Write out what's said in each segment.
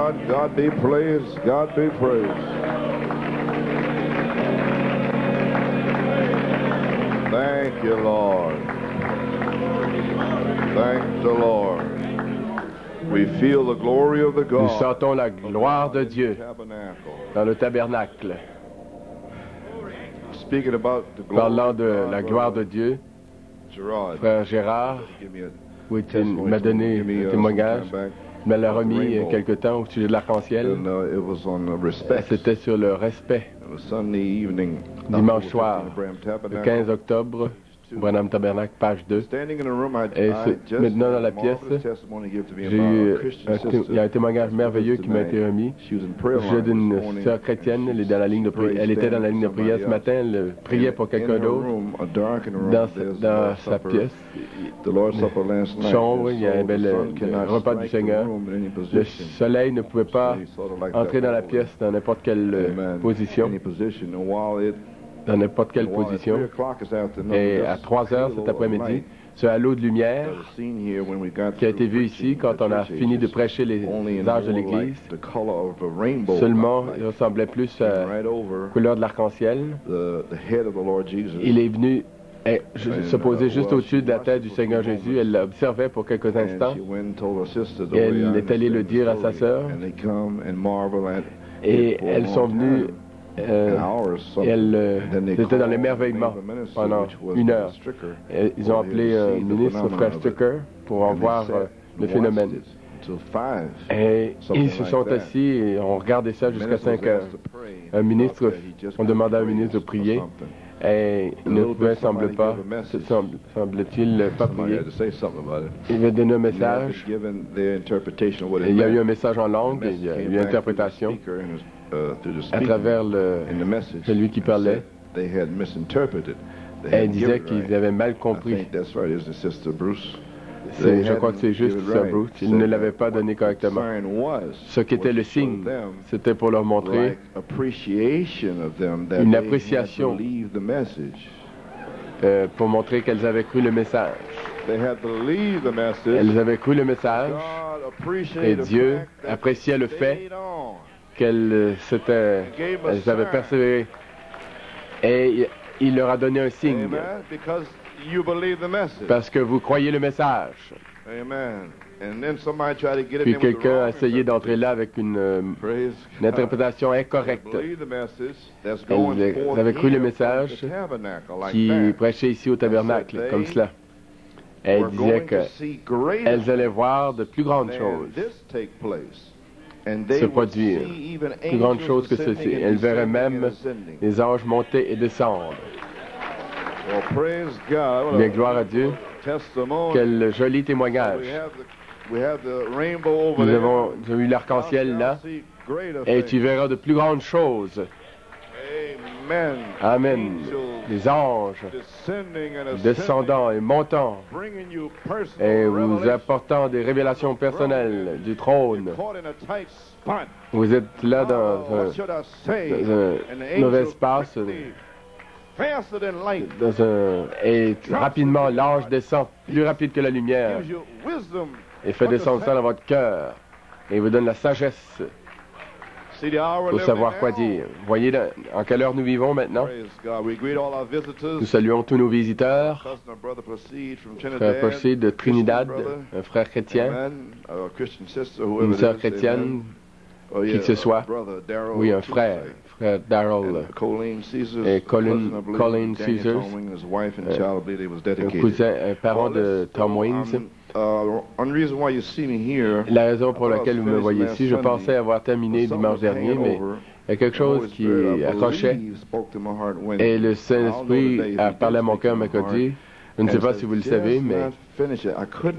God. God be praised. God be praised. Thank you, Lord. Thank the Lord. We feel the glory of the God. Nous sentons la gloire de Dieu dans le tabernacle. Speaking about the glory Parlant of de God, la gloire de Dieu, Gerard, frère Gérard give me a m'a donné un témoignage. Il me l'a remis il y a quelque temps au sujet de l'arc-en-ciel. And it was on the respect. C'était sur le respect. It was Sunday evening. Dimanche soir, le 15 octobre, Branham Tabernacle, page 2. Standing in the room, Et maintenant dans la pièce, il y a un témoignage merveilleux qui m'a été remis au sujet d'une sœur chrétienne. Elle était dans la ligne de prière ce matin. Elle priait pour quelqu'un d'autre dans sa pièce. Sombre, il y avait le repas du Seigneur. Le soleil ne pouvait pas entrer dans la pièce dans n'importe quelle position. Dans n'importe quelle position. Et à 3 heures cet après-midi, ce halo de lumière qui a été vu ici quand on a fini de prêcher les âges de l'Église, seulement il ressemblait plus à la couleur de l'arc-en-ciel. Il est venu se poser juste au-dessus de la tête du Seigneur Jésus. Elle l'observait pour quelques instants. Et elle est allée le dire à sa sœur. Et elles sont venues. Elles étaient dans l'émerveillement pendant 1 heure. Ils ont appelé un ministre, frère Stucker, pour en voir le phénomène. Et ils se sont assis et ont regardé ça jusqu'à 5 heures. On demanda à un ministre de prier. Et il ne pouvait, semble-t-il, pas prier. Il avait donné un message. Il y a eu un message en langue, et il y a eu une interprétation à travers celui qui parlait. Elle disait qu'ils avaient mal compris. Je crois que c'est juste Sir Bruce. Il ne l'avait pas donné correctement. Ce qu'était le signe, c'était pour leur montrer une appréciation, pour montrer qu'elles avaient cru le message. Elles avaient cru le message et Dieu appréciait le fait qu'elles avaient persévéré. Et il leur a donné un signe. Parce que vous croyez le message. Puis quelqu'un a essayé d'entrer là avec une interprétation incorrecte. Elles avaient cru le message qui prêchait ici au tabernacle, comme cela. Elle disait qu'elles allaient voir de plus grandes choses se produire, plus grandes choses que ceci. Elles verraient même les anges monter et descendre. Bien, gloire à Dieu. Quel joli témoignage. Nous avons eu l'arc-en-ciel là, et tu verras de plus grandes choses. Amen. Les anges descendant et montant et vous apportant des révélations personnelles du trône. Vous êtes là dans un mauvais espace. Et rapidement, l'ange descend plus rapide que la lumière et fait descendre ça dans votre cœur et vous donne la sagesse pour savoir quoi dire. Voyez en quelle heure nous vivons maintenant. Nous saluons tous nos visiteurs. Frère Proceed de Trinidad, un frère chrétien, une sœur chrétienne, qui que ce soit. Oui, un frère. Frère Darrell et Colleen Caesars, un cousin, un parent de Tom Waynes. La raison pour laquelle vous me voyez ici, je pensais avoir terminé dimanche dernier, mais il y a quelque chose qui accrochait et le Saint-Esprit a parlé à mon cœur mercredi. Je ne sais pas si vous le savez, mais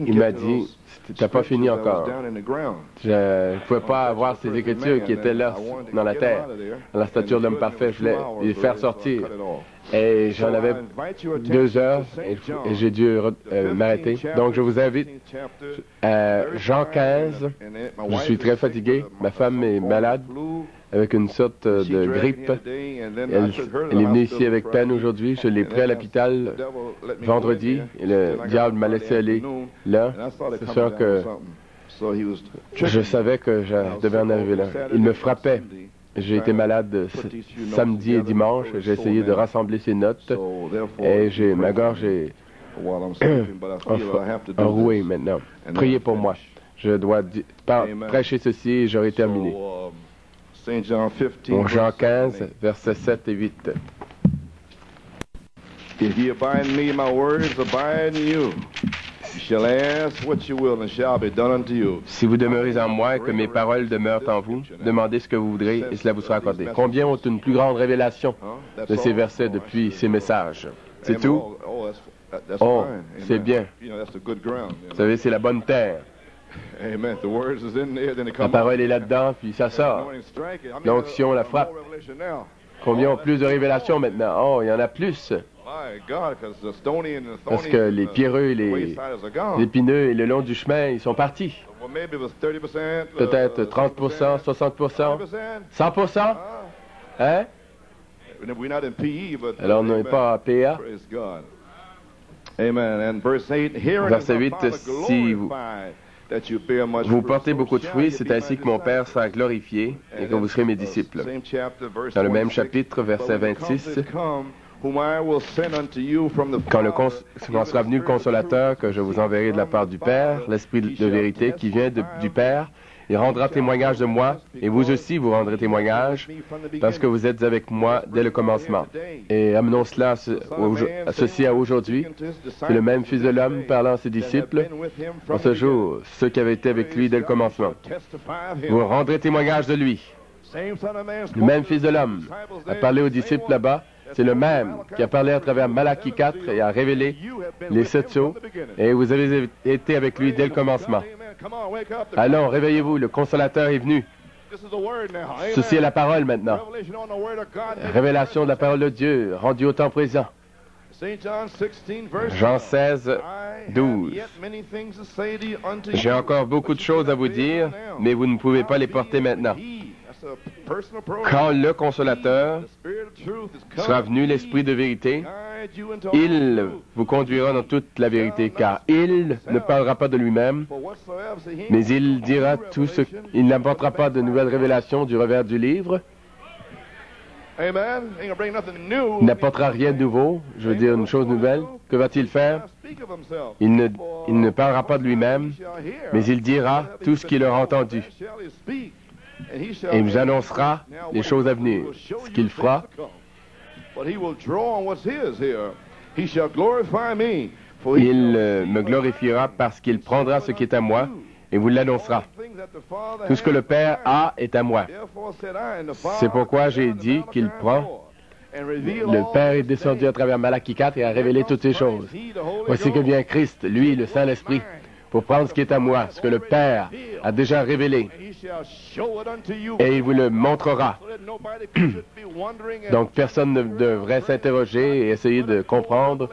il m'a dit, tu n'as pas fini encore. Je ne pouvais pas avoir ces écritures qui étaient là, dans la terre, dans la stature de l'homme parfait. Je voulais les faire sortir. Et j'en avais 2 heures et j'ai dû m'arrêter. Donc je vous invite à Jean 15. Je suis très fatigué. Ma femme est malade avec une sorte de grippe. Elle est venue ici avec peine aujourd'hui. Je l'ai pris à l'hôpital vendredi. Et le diable m'a laissé aller là. C'est sûr que Je savais que je devais en arriver là. Il me frappait. J'ai été malade samedi et dimanche. J'ai essayé de rassembler ces notes et ma gorge est enrouée maintenant. Priez pour moi. Je dois prêcher ceci et j'aurai terminé. Bon, Jean 15, versets 7 et 8. If ye abide in me, my words abide in you. You shall ask what you will, and shall be done unto you. Si vous demeurez en moi et que mes paroles demeurent en vous, demandez ce que vous voudrez et cela vous sera accordé. Combien ont une plus grande révélation de ces versets depuis ces messages? C'est tout? Oh, c'est bien. Vous savez, c'est la bonne terre. La parole est là-dedans, puis ça sort. L'onction la frappe. Combien ont plus de révélations maintenant? Oh, il y en a plus. Parce que les pierreux, les épineux et le long du chemin, ils sont partis. Peut-être 30%, 60%, 100%? Hein? Alors, on n'est pas à PA. Verset 8, si vous portez beaucoup de fruits, c'est ainsi que mon Père sera glorifié et que vous serez mes disciples. Dans le même chapitre, verset 26, quand sera venu le Consolateur que je vous enverrai de la part du Père, l'Esprit de vérité qui vient du Père, il rendra témoignage de moi, et vous aussi vous rendrez témoignage, parce que vous êtes avec moi dès le commencement. Et amenons ceci à aujourd'hui. C'est le même Fils de l'homme parlant à ses disciples. En ce jour, ceux qui avaient été avec lui dès le commencement. Vous rendrez témoignage de lui. Le même Fils de l'homme a parlé aux disciples là-bas. C'est le même qui a parlé à travers Malachie 4 et a révélé les 7 sceaux, et vous avez été avec lui dès le commencement. Allons, réveillez-vous, le Consolateur est venu. Ceci est la parole maintenant. Révélation de la parole de Dieu, rendue au temps présent. Jean 16, 12. J'ai encore beaucoup de choses à vous dire, mais vous ne pouvez pas les porter maintenant. Quand le Consolateur sera venu, l'Esprit de vérité, il vous conduira dans toute la vérité, car il ne parlera pas de lui-même, mais il dira tout ce... Il n'apportera pas de nouvelles révélations du revers du livre. Il n'apportera rien de nouveau, je veux dire une chose nouvelle. Que va-t-il faire? Il ne parlera pas de lui-même, mais il dira tout ce qu'il aura entendu. Et il vous annoncera les choses à venir, ce qu'il fera. Il me glorifiera parce qu'il prendra ce qui est à moi et vous l'annoncera. Tout ce que le Père a est à moi. C'est pourquoi j'ai dit qu'il prend. Le Père est descendu à travers Malachie 4 et a révélé toutes ces choses. Voici que vient Christ, lui, le Saint-Esprit, pour prendre ce qui est à moi, ce que le Père a déjà révélé, et il vous le montrera. Donc personne ne devrait s'interroger et essayer de comprendre,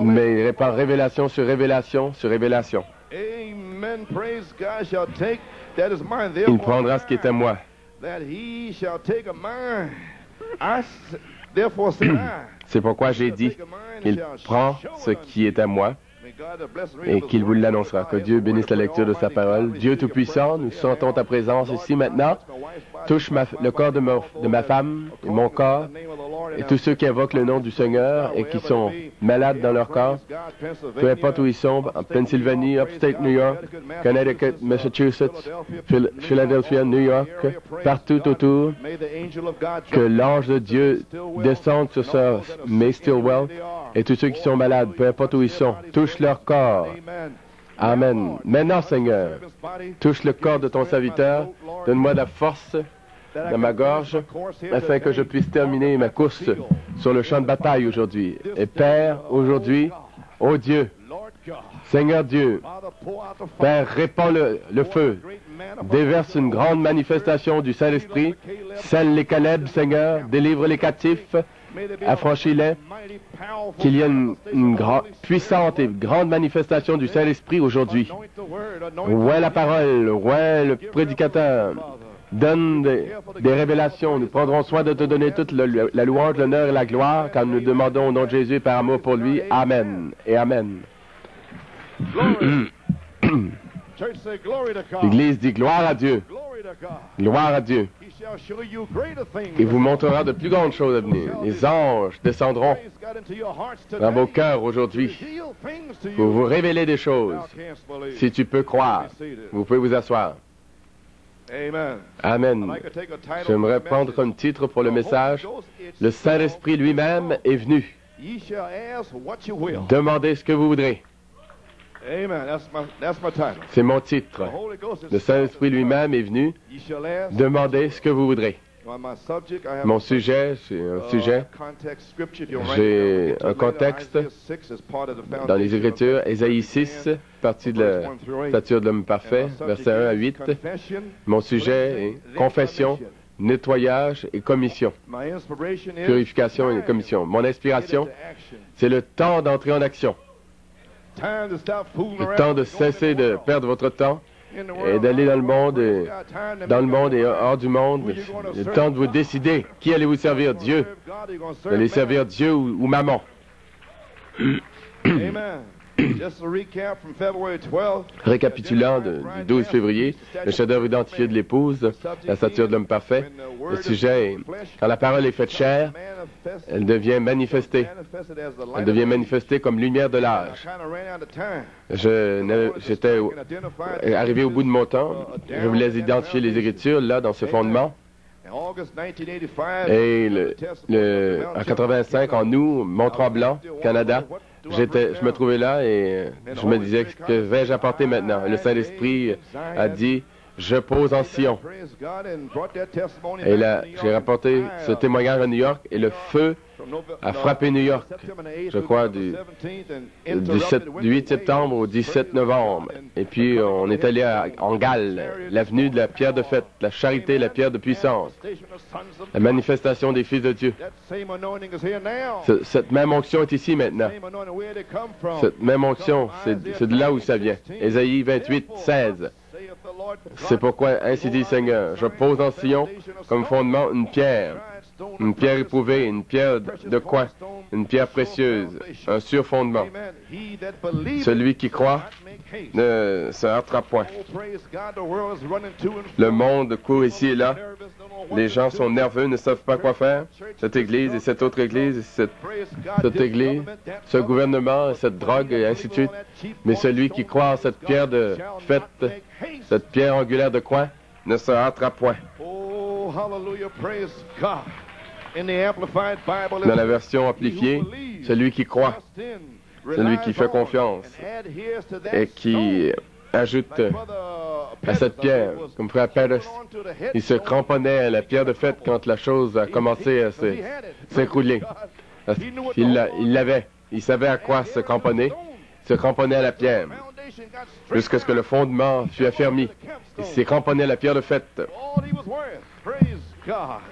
mais il répand révélation sur révélation sur révélation. Il prendra ce qui est à moi. C'est pourquoi j'ai dit qu'il prend ce qui est à moi et qu'il vous l'annoncera. Que Dieu bénisse la lecture de sa parole. Dieu Tout-Puissant, nous sentons ta présence ici maintenant. Touche le corps de ma femme et mon corps et tous ceux qui invoquent le nom du Seigneur et qui sont malades dans leur corps, peu importe où ils sont, en Pennsylvanie, Upstate New York, Connecticut, Massachusetts, Philadelphia, New York, partout autour, que l'ange de Dieu descende sur ce May Stillwell et tous ceux qui sont malades, peu importe où ils sont, touche leur corps. Amen. Maintenant, Seigneur, touche le corps de ton serviteur, donne-moi la force dans ma gorge, afin que je puisse terminer ma course sur le champ de bataille aujourd'hui. Et Père, aujourd'hui, ô Dieu, Seigneur Dieu, Père, répands le feu, déverse une grande manifestation du Saint-Esprit, scelle les Caleb, Seigneur, délivre les captifs, affranchis-les, qu'il y ait une puissante et grande manifestation du Saint-Esprit aujourd'hui. Ouais la parole, ouais le prédicateur, donne des révélations. Nous prendrons soin de te donner toute la louange, l'honneur et la gloire, car nous demandons au nom de Jésus par amour pour lui. Amen et Amen. L'Église dit gloire à Dieu. Gloire à Dieu. Il vous montrera de plus grandes choses à venir. Les anges descendront dans vos cœurs aujourd'hui pour vous révéler des choses. Si tu peux croire, vous pouvez vous asseoir. Amen. J'aimerais prendre comme titre pour le message, « Le Saint-Esprit lui-même est venu. Demandez ce que vous voudrez. » C'est mon titre. Le Saint-Esprit lui-même est venu. Demandez ce que vous voudrez. Mon sujet, c'est un sujet. J'ai un contexte dans les Écritures, Ésaïe 6, partie de la stature de l'homme parfait, versets 1 à 8. Mon sujet est confession, nettoyage et commission. Purification et commission. Mon inspiration, c'est le temps d'entrer en action. Le temps de cesser de perdre votre temps et d'aller dans le monde et hors du monde. Le temps de vous décider qui allez-vous servir, Dieu. Vous allez servir Dieu ou maman. Récapitulant du 12 février, le chef-d'œuvre identifié de l'épouse, la stature de l'homme parfait. Le sujet est, quand la parole est faite chair, elle devient manifestée. Elle devient manifestée comme lumière de l'âge. J'étais arrivé au bout de mon temps. Je voulais identifier les Écritures, là, dans ce fondement. Et en 85, en août, Mont-Tremblant, Canada, je me trouvais là et je me disais, que vais-je apporter maintenant? Le Saint-Esprit a dit, je pose en Sion. Et là, j'ai rapporté ce témoignage à New York et le feu a frappé New York, je crois, du 8 septembre au 17 novembre. Et puis, on est allé en Galles, l'avenue de la pierre de fête, la charité, la pierre de puissance, la manifestation des fils de Dieu. Cette même onction est ici maintenant. Cette même onction, c'est de là où ça vient. Ésaïe 28, 16. C'est pourquoi, ainsi dit le Seigneur, je pose en Sion comme fondement une pierre éprouvée, une pierre de coin, une pierre précieuse, un sûr fondement. Celui qui croit ne se heurtera point. Le monde court ici et là. Les gens sont nerveux, ne savent pas quoi faire. Cette église et cette autre église, et cette église, ce gouvernement, cette drogue, et ainsi de suite. Mais celui qui croit en cette pierre de fête, cette pierre angulaire de coin, ne se hâtera point. Dans la version amplifiée, celui qui croit, celui qui fait confiance et qui ajoute à cette pierre, comme frère Pérez, il se cramponnait à la pierre de fête quand la chose a commencé à s'écrouler. Il l'avait, il savait à quoi se cramponner, il se cramponnait à la pierre, jusqu'à ce que le fondement fût affermi. Il s'est cramponné à la pierre de fête,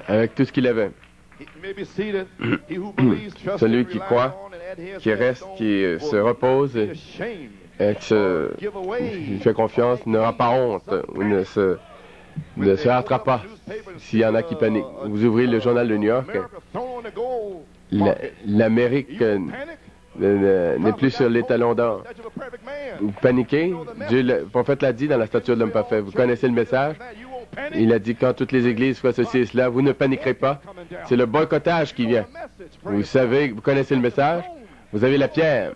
avec tout ce qu'il avait. Celui qui croit, qui reste, qui se repose et qui fait confiance, n'aura pas honte ou ne se hâtera pas s'il y en a qui paniquent. Vous ouvrez le journal de New York, l'Amérique n'est plus sur les talons d'or. Vous paniquez, le prophète l'a dit dans la stature de l'homme parfait. Vous connaissez le message? Il a dit, quand toutes les églises font ceci et cela, vous ne paniquerez pas. C'est le boycottage qui vient. Vous savez, vous connaissez le message? Vous avez la pierre.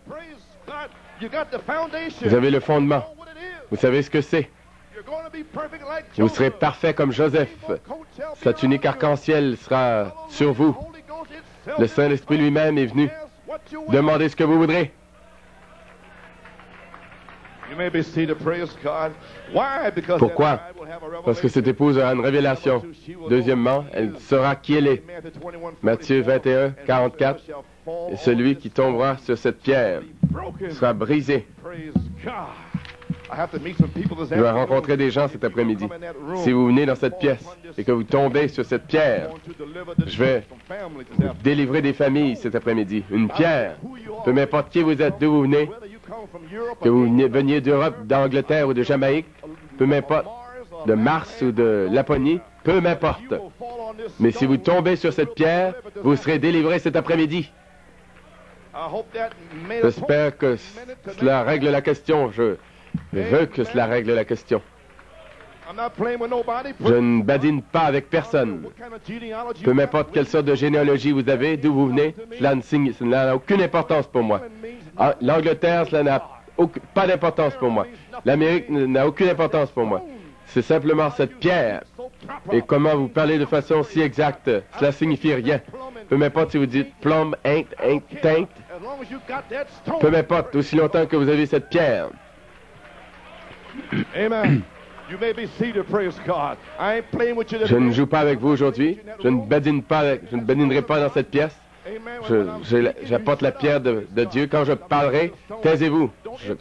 Vous avez le fondement. Vous savez ce que c'est. Vous serez parfait comme Joseph. Sa tunique arc-en-ciel sera sur vous. Le Saint-Esprit lui-même est venu. Demandez ce que vous voudrez. Pourquoi? Parce que cette épouse aura une révélation. Deuxièmement, elle saura qui elle est. Matthieu 21, 44. Et celui qui tombera sur cette pierre sera brisé. Je vais rencontrer des gens cet après-midi. Si vous venez dans cette pièce et que vous tombez sur cette pierre, je vais délivrer des familles cet après-midi. Une pierre, peu m'importe qui vous êtes, d'où vous venez, que vous veniez d'Europe, d'Angleterre ou de Jamaïque, peu m'importe, de Mars ou de Laponie, peu m'importe. Mais si vous tombez sur cette pierre, vous serez délivré cet après-midi. J'espère que cela règle la question. veut que cela règle la question. Je ne badine pas avec personne. Peu m'importe quelle sorte de généalogie vous avez, d'où vous venez, cela n'a aucune importance pour moi. L'Angleterre, cela n'a pas d'importance pour moi. L'Amérique n'a aucune importance pour moi. C'est simplement cette pierre. Et comment vous parlez de façon si exacte, cela signifie rien. Peu m'importe si vous dites plomb, tank, peu m'importe, aussi longtemps que vous avez cette pierre. Amen. Je ne joue pas avec vous aujourd'hui. Je ne badinerai pas dans cette pièce. J'apporte la pierre de Dieu. Quand je parlerai, taisez-vous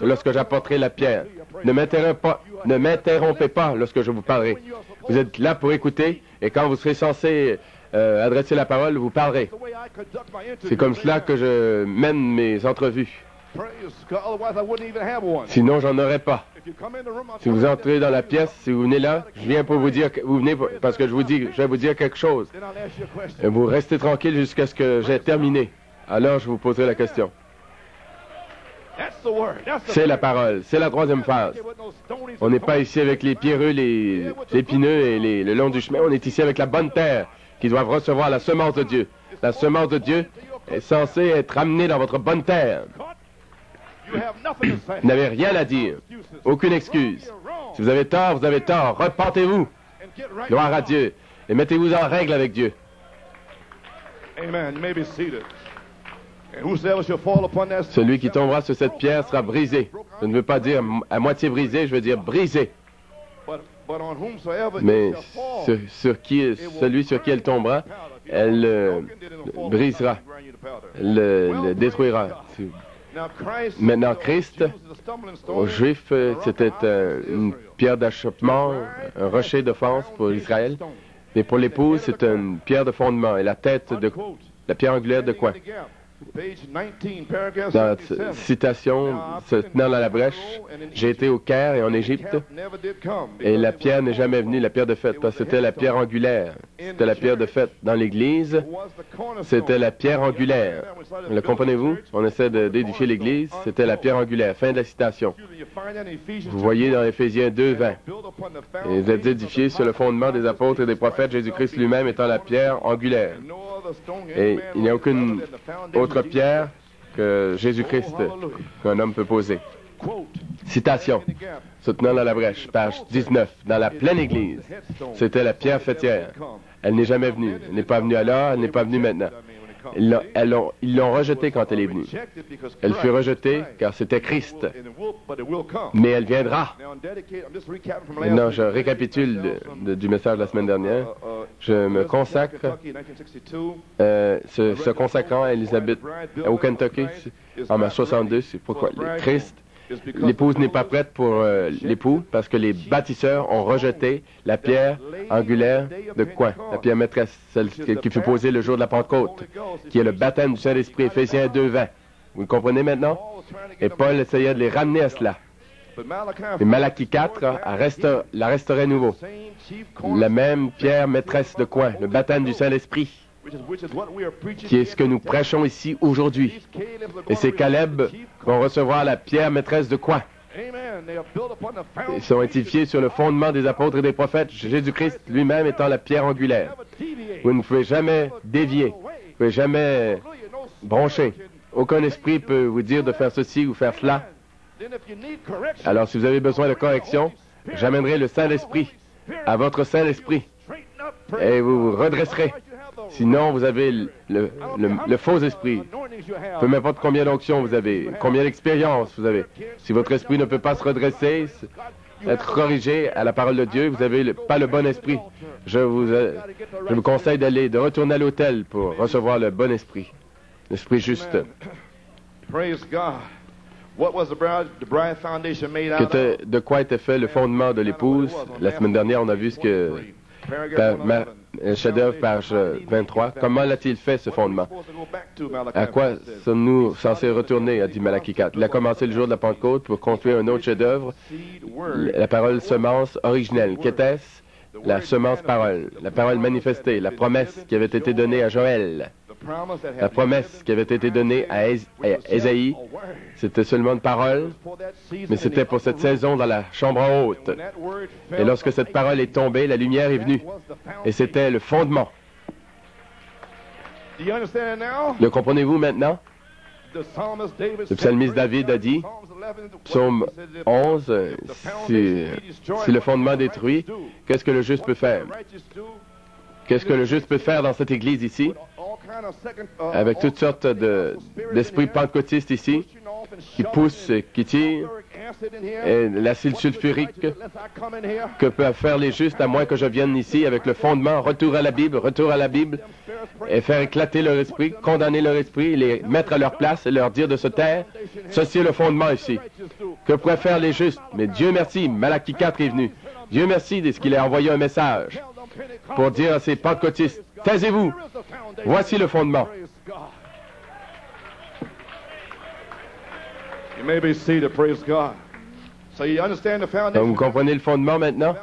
lorsque j'apporterai la pierre. Ne m'interrompez pas lorsque je vous parlerai. Vous êtes là pour écouter et quand vous serez censé adresser la parole, vous parlerez. C'est comme cela que je mène mes entrevues. Sinon, j'en aurais pas. Si vous entrez dans la pièce, si vous venez là, je viens pour vous dire que vous venez parce que je vais vous dire quelque chose. Et vous restez tranquille jusqu'à ce que j'ai terminé. Alors, je vous poserai la question. C'est la parole. C'est la troisième phase. On n'est pas ici avec les pierreux, les épineux et le long du chemin. On est ici avec la bonne terre qui doivent recevoir la semence de Dieu. La semence de Dieu est censée être amenée dans votre bonne terre. Vous n'avez rien à dire. Aucune excuse. Si vous avez tort, vous avez tort. Repentez-vous. Gloire à Dieu. Et mettez-vous en règle avec Dieu. Celui qui tombera sur cette pierre sera brisé. Je ne veux pas dire à moitié brisé, je veux dire brisé. Mais celui sur qui elle tombera, elle le brisera, le détruira. Maintenant, Christ, aux Juifs, c'était une pierre d'achoppement, un rocher d'offense pour Israël. Mais pour l'épouse, c'est une pierre de fondement. Et la pierre angulaire de quoi? Dans la citation se tenant dans la brèche, j'ai été au Caire et en Égypte, et la pierre n'est jamais venue, la pierre de fête, parce que c'était la pierre angulaire. C'était la pierre de fête. Dans l'Église, c'était la pierre angulaire. Le comprenez-vous? On essaie d'édifier l'Église, c'était la pierre angulaire. Fin de la citation. Vous voyez dans Éphésiens 2:20. Et vous êtes édifiés sur le fondement des apôtres et des prophètes, Jésus-Christ lui-même étant la pierre angulaire. Et il n'y a aucune autre pierre que Jésus-Christ qu'un homme peut poser. Citation. Se tenant dans la brèche, page 19. Dans la pleine Église, c'était la pierre fêtière. Elle n'est jamais venue. Elle n'est pas venue alors, elle n'est pas venue maintenant. Ils l'ont rejetée quand elle est venue. Elle fut rejetée car c'était Christ. Mais elle viendra. Maintenant, je récapitule du message de la semaine dernière. Je me consacre, se consacrant à Elizabeth au Kentucky en 62. C'est pourquoi Christ, l'épouse n'est pas prête pour l'époux parce que les bâtisseurs ont rejeté la pierre angulaire de quoi? La pierre maîtresse, celle qui fut posée le jour de la Pentecôte, qui est le baptême du Saint-Esprit, Éphésiens 2:20. Vous le comprenez maintenant? Et Paul essayait de les ramener à cela. Et Malachie 4 la restaurait nouveau. La même pierre maîtresse de quoi? Le baptême du Saint-Esprit, qui est ce que nous prêchons ici aujourd'hui. Et ces Caleb vont recevoir la pierre maîtresse de quoi? Ils sont édifiés sur le fondement des apôtres et des prophètes, Jésus-Christ lui-même étant la pierre angulaire. Vous ne pouvez jamais dévier, vous ne pouvez jamais broncher. Aucun esprit peut vous dire de faire ceci ou faire cela. Alors, si vous avez besoin de correction, j'amènerai le Saint-Esprit à votre Saint-Esprit et vous vous redresserez. Sinon, vous avez le faux esprit. Peu m'importe combien d'onction vous avez, combien d'expérience vous avez. Si votre esprit ne peut pas se redresser, être corrigé à la parole de Dieu, vous n'avez pas le bon esprit. Je vous conseille de retourner à l'autel pour recevoir le bon esprit, l'esprit juste. De quoi était fait le fondement de l'épouse? La semaine dernière, on a vu ce que chef-d'œuvre, page 23. Comment l'a-t-il fait, ce fondement? À quoi sommes-nous censés retourner, a dit Malachie 4. Il a commencé le jour de la Pentecôte pour construire un autre chef-d'œuvre, la parole semence originelle. Qu'était-ce? La semence parole, la parole manifestée, la promesse qui avait été donnée à Joël. La promesse qui avait été donnée à Ésaïe, c'était seulement une parole, mais c'était pour cette saison dans la chambre haute. Et lorsque cette parole est tombée, la lumière est venue. Et c'était le fondement. Le comprenez-vous maintenant? Le psalmiste David a dit, psaume 11, si le fondement détruit, qu'est-ce que le juste peut faire? Qu'est-ce que le juste peut faire dans cette église ici, avec toutes sortes d'esprits pentecôtistes ici, qui poussent, qui tirent, et l'acide sulfurique que peuvent faire les justes, à moins que je vienne ici avec le fondement, retour à la Bible, et faire éclater leur esprit, condamner leur esprit, les mettre à leur place et leur dire de se taire. Ceci est le fondement ici. Que pourraient faire les justes? Mais Dieu merci, Malachie 4 est venu. Dieu merci de ce qu'il a envoyé un message pour dire à ces pentecôtistes, taisez-vous, voici le fondement. Donc, vous comprenez le fondement maintenant?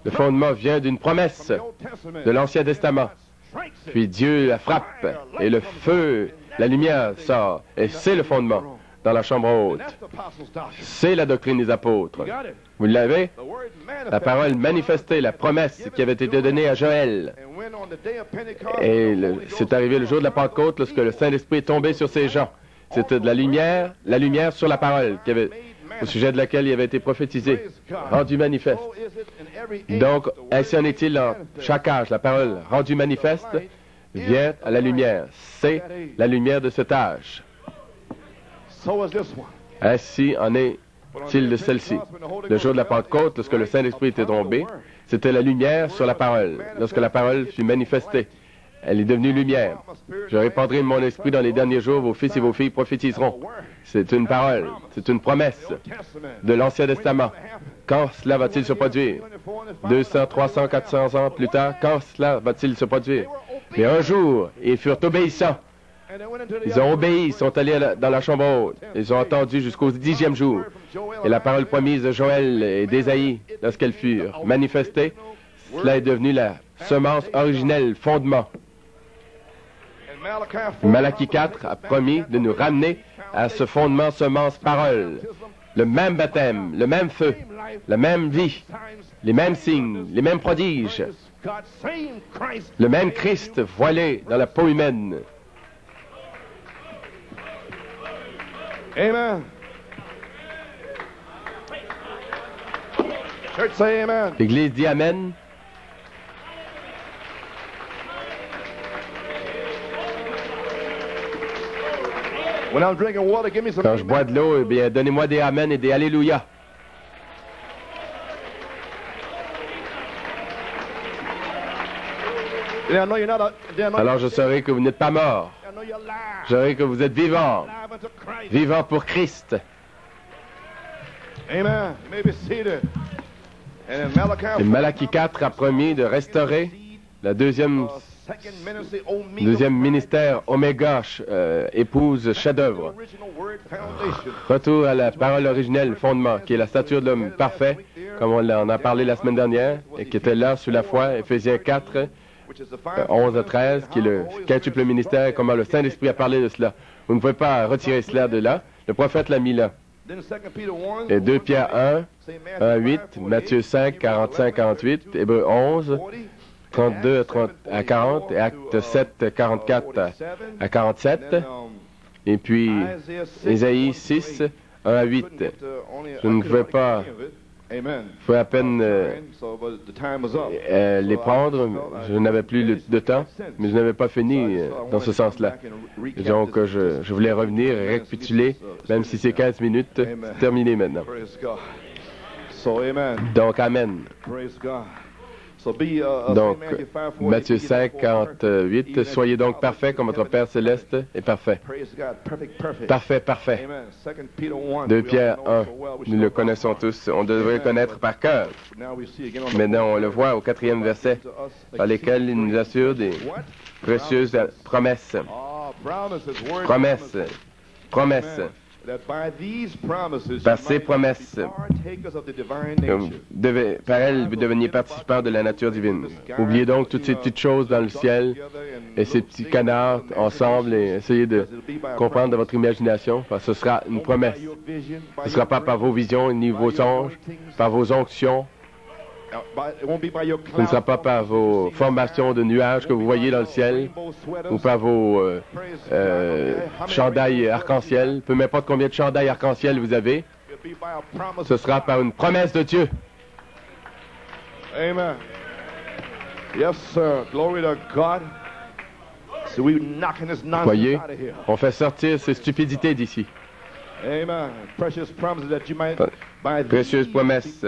Le fondement vient d'une promesse de l'Ancien Testament. Puis Dieu la frappe et le feu, la lumière sort. Et c'est le fondement dans la chambre haute. C'est la doctrine des apôtres. Vous l'avez? La parole manifestée, la promesse qui avait été donnée à Joël. Et c'est arrivé le jour de la Pentecôte lorsque le Saint-Esprit est tombé sur ces gens. C'était de la lumière sur la parole au sujet de laquelle il avait été prophétisé, rendu manifeste. Donc, ainsi en est-il dans chaque âge. La parole rendue manifeste vient à la lumière. C'est la lumière de cet âge. Ainsi en est-il de celle-ci. Le jour de la Pentecôte, lorsque le Saint-Esprit était tombé, c'était la lumière sur la parole. Lorsque la parole fut manifestée, elle est devenue lumière. Je répandrai mon esprit dans les derniers jours, vos fils et vos filles prophétiseront. C'est une parole, c'est une promesse de l'Ancien Testament. Quand cela va-t-il se produire? 200, 300, 400 ans plus tard, quand cela va-t-il se produire? Mais un jour, ils furent obéissants. Ils ont obéi, ils sont allés dans la chambre haute. Ils ont attendu jusqu'au 10e jour. Et la parole promise de Joël et d'Ésaïe, lorsqu'elles furent manifestées, cela est devenu la semence originelle, fondement. Malachie 4 a promis de nous ramener à ce fondement, semence, parole. Le même baptême, le même feu, la même vie, les mêmes signes, les mêmes prodiges. Le même Christ voilé dans la peau humaine. Amen. Church say amen. L'Église dit amen. Quand je bois de l'eau, eh bien, donnez-moi des amen et des alléluia. Alors je saurai que vous n'êtes pas mort. Je saurai que vous êtes vivant. Vivant pour Christ. Amen. Et Malachie 4 a promis de restaurer la deuxième ministère, Oméga, épouse chef-d'œuvre. Retour à la parole originelle, fondement, qui est la stature de l'homme parfait, comme on en a parlé la semaine dernière, et qui était là sous la foi, Éphésiens 4, 11 à 13, qui est le quintuple ministère, comment le Saint-Esprit a parlé de cela. Vous ne pouvez pas retirer cela de là. Le prophète l'a mis là. Et 2 Pierre 1, 1 à 8, Matthieu 5, 45, 48, Hébreux 11, 32 à 40, et Actes 7, 44 à 47, et puis Ésaïe 6, 1 à 8. Je ne pouvais pas, il faut à peine les prendre, je n'avais plus de temps, mais je n'avais pas fini dans ce sens-là. Donc je voulais revenir et récapituler, même si c'est 15 minutes, c'est terminé maintenant. Donc, amen. Donc, Matthieu 5, 48, soyez donc parfaits comme votre Père céleste est parfait. Parfait, parfait. 2 Pierre 1, nous le connaissons tous, on devrait le connaître par cœur. Maintenant, on le voit au 4e verset, par lesquels il nous assure des précieuses promesses. Promesses, promesses. Par ces promesses, par elles, vous deveniez participants de la nature divine. Oubliez donc toutes ces petites choses dans le ciel et ces petits canards ensemble et essayez de comprendre de votre imagination, parce que ce sera une promesse. Ce ne sera pas par vos visions ni vos songes, par vos onctions. Ce ne sera pas par vos formations de nuages que vous voyez dans le ciel ou par vos chandails arc-en-ciel. Peu m'importe combien de chandails arc-en-ciel vous avez, ce sera par une promesse de Dieu. Amen. Yes, sir. Glory to God. So we knocking this nonsense Voyez, out of here. on fait sortir ces stupidités d'ici. Amen. Precious promises that you might Précieuse promesse.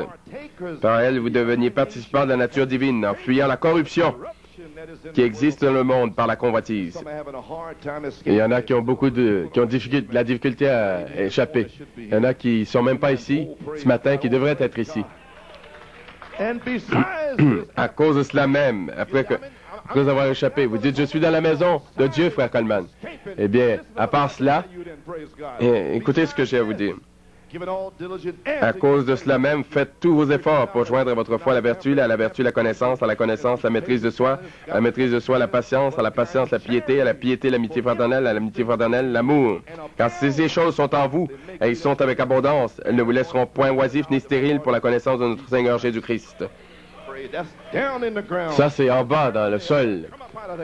Par elle, vous deveniez participants de la nature divine en fuyant la corruption qui existe dans le monde par la convoitise. Et il y en a qui ont la difficulté à échapper. Il y en a qui ne sont même pas ici ce matin, qui devraient être ici. À cause de cela même, après avoir échappé, vous dites, je suis dans la maison de Dieu, frère Coleman. Eh bien, à part cela, écoutez ce que j'ai à vous dire. À cause de cela même, faites tous vos efforts pour joindre à votre foi la vertu, à la vertu la connaissance, à la connaissance la maîtrise de soi, à la maîtrise de soi la patience, à la patience la piété, à la piété l'amitié fraternelle, à l'amitié fraternelle l'amour. Car si ces choses sont en vous, et ils sont avec abondance, elles ne vous laisseront point oisifs ni stériles pour la connaissance de notre Seigneur Jésus-Christ. Ça, c'est en bas, dans le sol.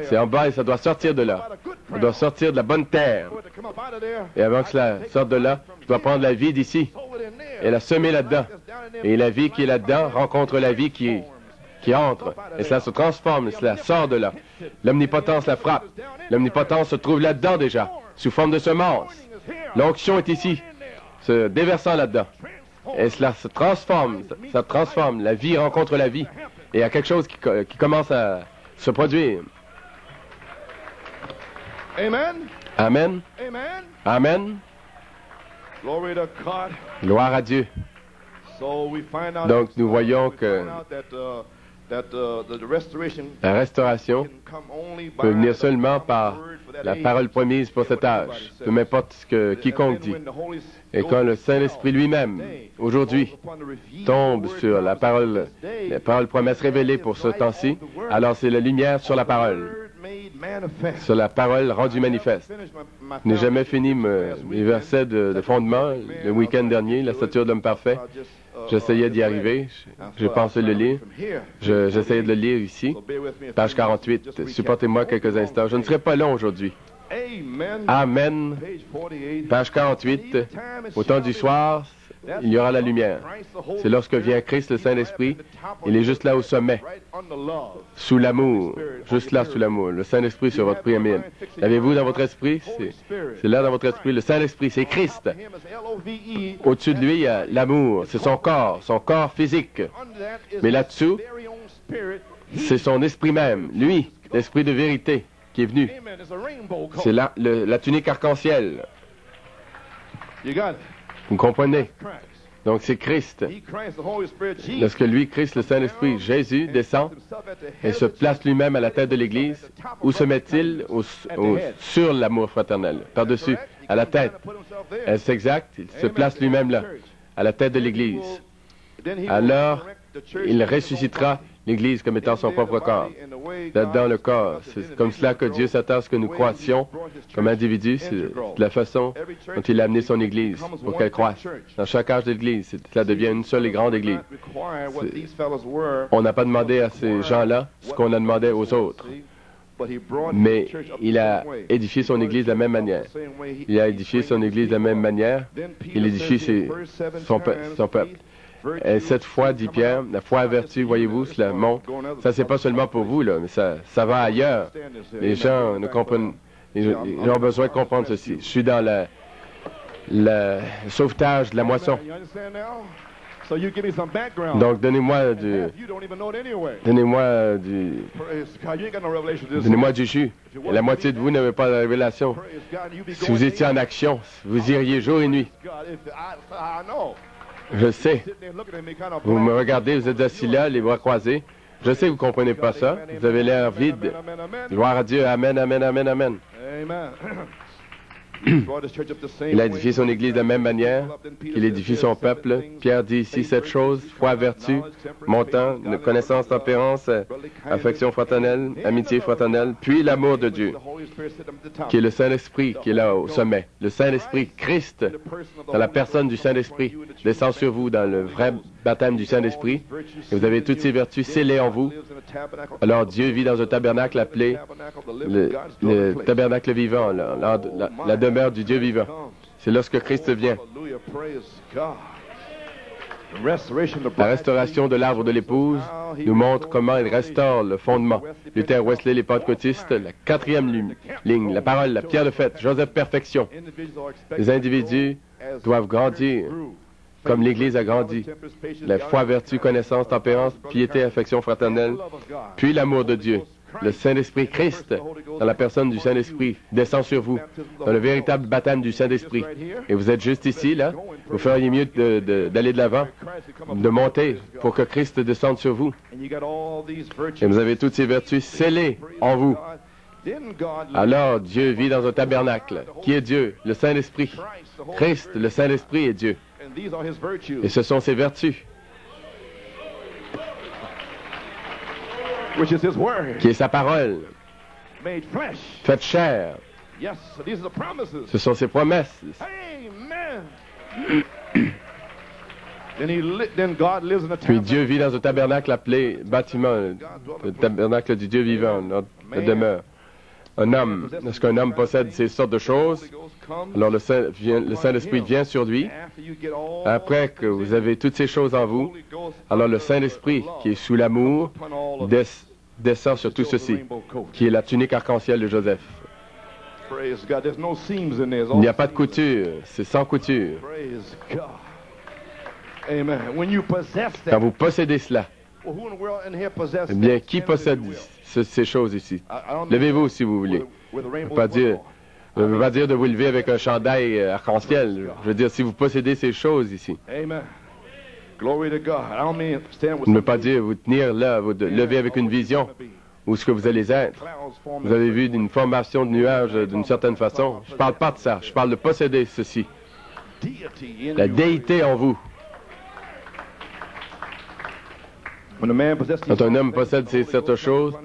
C'est en bas et ça doit sortir de là. Ça doit sortir de la bonne terre. Et avant que cela sorte de là, je dois prendre la vie d'ici et la semer là-dedans. Et la vie qui est là-dedans rencontre la vie qui entre. Et cela se transforme, et cela sort de là. L'omnipotence la frappe. L'omnipotence se trouve là-dedans déjà, sous forme de semence. L'onction est ici, se déversant là-dedans. Et cela se transforme, ça transforme. La vie rencontre la vie. Et il y a quelque chose qui commence à se produire. Amen. Amen. Amen. Amen. Glory to God. Gloire à Dieu. Donc nous voyons que la restauration peut venir seulement par la parole promise pour cet âge, peu m'importe ce que quiconque dit. Et quand le Saint-Esprit lui-même, aujourd'hui, tombe sur la parole promesse révélée pour ce temps-ci, alors c'est la lumière sur la parole rendue manifeste. Je n'ai jamais fini mes versets de fondement le week-end dernier, la stature de l'homme parfait. J'essayais d'y arriver, j'ai pensé le lire. J'essayais de le lire ici, page 48. Supportez-moi quelques instants. Je ne serai pas long aujourd'hui. Amen. Page 48. Au temps du soir, il y aura la lumière. C'est lorsque vient Christ, le Saint-Esprit. Il est juste là au sommet, sous l'amour, juste là sous l'amour. Le Saint-Esprit sur votre pyramide. L'avez-vous dans votre esprit? C'est là dans votre esprit. Le Saint-Esprit, c'est Christ. Au-dessus de lui, il y a l'amour. C'est son corps physique. Mais là-dessous, c'est son esprit même, lui, l'esprit de vérité qui est venu. C'est la tunique arc-en-ciel. Vous comprenez? Donc c'est Christ. Lorsque lui, Christ, le Saint-Esprit, Jésus, descend et se place lui-même à la tête de l'Église, où se met-il? Sur l'amour fraternel, par-dessus, à la tête. Est-ce exact? Il se place lui-même là, à la tête de l'Église. Alors, il ressuscitera l'Église comme étant son propre corps. Là-dedans, le corps, c'est comme cela que Dieu s'attend à ce que nous croissions comme individus. C'est de la façon dont il a amené son Église pour qu'elle croisse. Dans chaque âge d'Église, cela devient une seule et grande Église. On n'a pas demandé à ces gens-là ce qu'on a demandé aux autres. Mais il a édifié son Église de la même manière. Il a édifié son Église de la même manière. Il édifie son peuple. Et cette foi, dit Pierre, la foi avertie, voyez-vous, cela monte. Ça, c'est pas seulement pour vous, là, mais ça va ailleurs. Les gens ne comprennent, ils ont besoin de comprendre ceci. Je suis dans le sauvetage de la moisson. Donc, donnez-moi du jus. Et la moitié de vous n'avez pas la révélation. Si vous étiez en action, vous iriez jour et nuit. Je sais. Vous me regardez, vous êtes assis là, les bras croisés. Je sais que vous ne comprenez pas ça. Vous avez l'air vide. Gloire à Dieu. Amen, amen, amen, amen. Il a édifié son Église de la même manière qu'il édifie son peuple. Pierre dit ici cette chose, foi, vertu, montant, connaissance, tempérance, affection fraternelle, amitié fraternelle, puis l'amour de Dieu, qui est le Saint-Esprit, qui est là au sommet. Le Saint-Esprit, Christ, dans la personne du Saint-Esprit, descend sur vous dans le vrai baptême du Saint-Esprit, et vous avez toutes ces vertus scellées en vous. Alors Dieu vit dans un tabernacle appelé le tabernacle vivant, la demeure du Dieu vivant. C'est lorsque Christ vient. La restauration de l'arbre de l'épouse nous montre comment il restaure le fondement. Luther, Wesley, les pentecôtistes, la quatrième ligne, la parole, la pierre de fête, Joseph, perfection. Les individus doivent grandir comme l'Église a grandi. La foi, vertu, connaissance, tempérance, piété, affection fraternelle, puis l'amour de Dieu. Le Saint-Esprit Christ, dans la personne du Saint-Esprit, descend sur vous, dans le véritable baptême du Saint-Esprit. Et vous êtes juste ici, là. Vous feriez mieux d'aller de l'avant, de monter pour que Christ descende sur vous. Et vous avez toutes ces vertus scellées en vous. Alors Dieu vit dans un tabernacle. Qui est Dieu? Le Saint-Esprit. Christ, le Saint-Esprit est Dieu. Et ce sont ses vertus. Qui est sa parole, faite chair. Ce sont ses promesses. Puis Dieu vit dans un tabernacle appelé bâtiment, le tabernacle du Dieu vivant, notre demeure. Un homme, est-ce qu'un homme possède ces sortes de choses? Alors le Saint-Esprit vient sur lui. Après que vous avez toutes ces choses en vous, alors le Saint-Esprit, qui est sous l'amour, descend sur tout ceci, qui est la tunique arc-en-ciel de Joseph. Il n'y a pas de couture, c'est sans couture. Quand vous possédez cela, eh bien, qui possède ces choses ici? Levez-vous si vous voulez. Je ne veux pas dire de vous lever avec un chandail arc-en-ciel. Je veux dire, si vous possédez ces choses ici. Je ne veux pas dire vous tenir là, vous lever avec une vision où ce que vous allez être. Vous avez vu une formation de nuages d'une certaine façon. Je ne parle pas de ça. Je parle de posséder ceci. La déité en vous. Quand un homme possède ces certaines choses,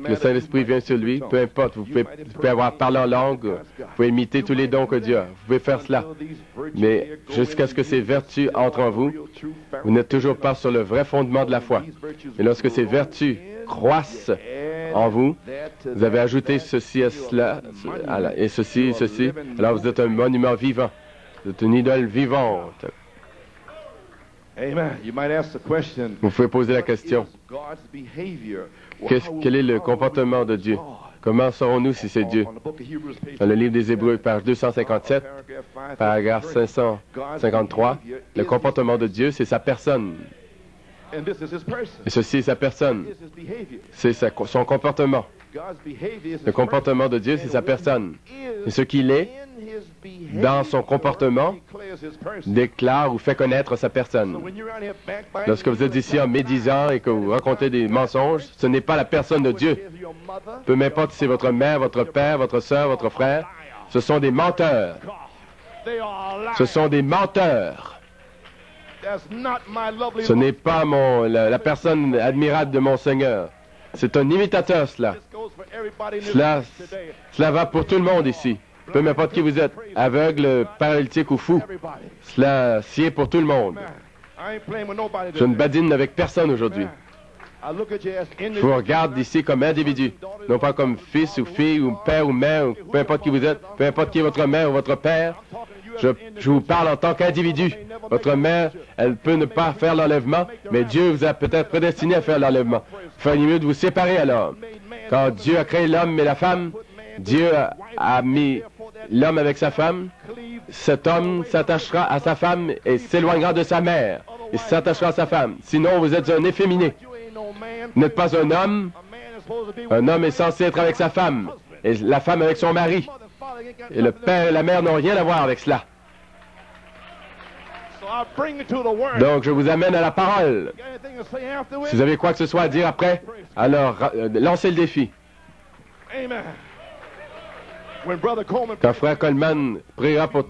le Saint-Esprit vient sur lui, peu importe, vous pouvez avoir parlé en langue, vous pouvez imiter tous les dons que Dieu a, vous pouvez faire cela. Mais jusqu'à ce que ces vertus entrent en vous, vous n'êtes toujours pas sur le vrai fondement de la foi. Et lorsque ces vertus croissent en vous, vous avez ajouté ceci à cela, et ceci, alors vous êtes un monument vivant, vous êtes une idole vivante. Vous pouvez poser la question, quel est le comportement de Dieu? Comment saurons-nous si c'est Dieu? Dans le livre des Hébreux, page 257, paragraphe 553, le comportement de Dieu, c'est sa personne. Et ceci est sa personne. C'est son comportement. Le comportement de Dieu, c'est sa personne. Et ce qu'il est, dans son comportement, déclare ou fait connaître sa personne. Lorsque vous êtes ici en médisant et que vous racontez des mensonges, ce n'est pas la personne de Dieu. Peu m'importe si c'est votre mère, votre père, votre soeur, votre frère, ce sont des menteurs. Ce sont des menteurs. Ce n'est pas la personne admirable de mon Seigneur. C'est un imitateur, cela. Cela va pour tout le monde ici. Peu m'importe qui vous êtes, aveugle, paralytique ou fou. Cela sied pour tout le monde. Je ne badine avec personne aujourd'hui. Je vous regarde ici comme individu, non pas comme fils ou fille ou père ou mère, ou peu importe qui vous êtes, peu importe qui est votre mère ou votre père. Je vous parle en tant qu'individu. Votre mère, elle peut ne pas faire l'enlèvement, mais Dieu vous a peut-être prédestiné à faire l'enlèvement. Vous feriez mieux de vous séparer alors. Quand Dieu a créé l'homme et la femme, Dieu a mis l'homme avec sa femme. Cet homme s'attachera à sa femme et s'éloignera de sa mère. Il s'attachera à sa femme. Sinon, vous êtes un efféminé. Vous n'êtes pas un homme. Un homme est censé être avec sa femme et la femme avec son mari. Et le père et la mère n'ont rien à voir avec cela. Donc, je vous amène à la parole. Si vous avez quoi que ce soit à dire après, alors lancez le défi. Quand Frère Coleman priera pour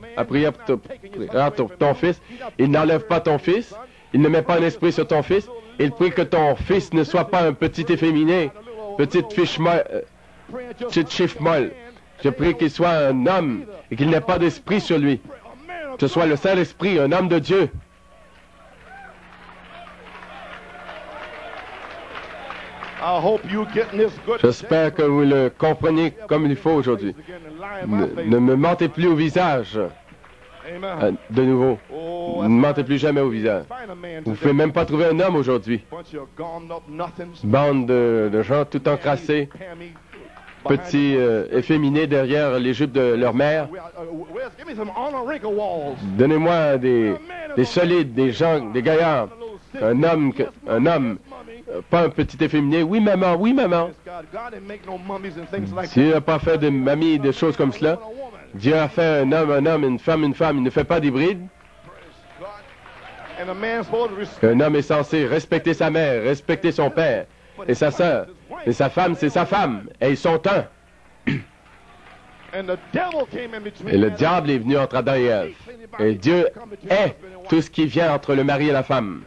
ton fils, il n'enlève pas ton fils, il ne met pas un esprit sur ton fils, il prie que ton fils ne soit pas un petit efféminé, petite chiffre molle. Je prie qu'il soit un homme et qu'il n'ait pas d'esprit sur lui. Que ce soit le Saint-Esprit, un homme de Dieu. J'espère que vous le comprenez comme il faut aujourd'hui. Ne me mentez plus au visage. De nouveau. Ne mentez plus jamais au visage. Vous ne pouvez même pas trouver un homme aujourd'hui. Bande de gens tout encrassés, petits efféminés derrière les jupes de leur mère. Donnez-moi des solides, des gens, des gaillards. Un homme, pas un petit efféminé. Oui, maman, oui, maman. Dieu n'a pas fait de mamie, des choses comme cela. Dieu a fait un homme, une femme. Il ne fait pas d'hybride. Un homme est censé respecter sa mère, respecter son père et sa sœur. Et sa femme, c'est sa femme. Et ils sont un. Et le diable est venu entre Adam et Ève. Et Dieu est tout ce qui vient entre le mari et la femme.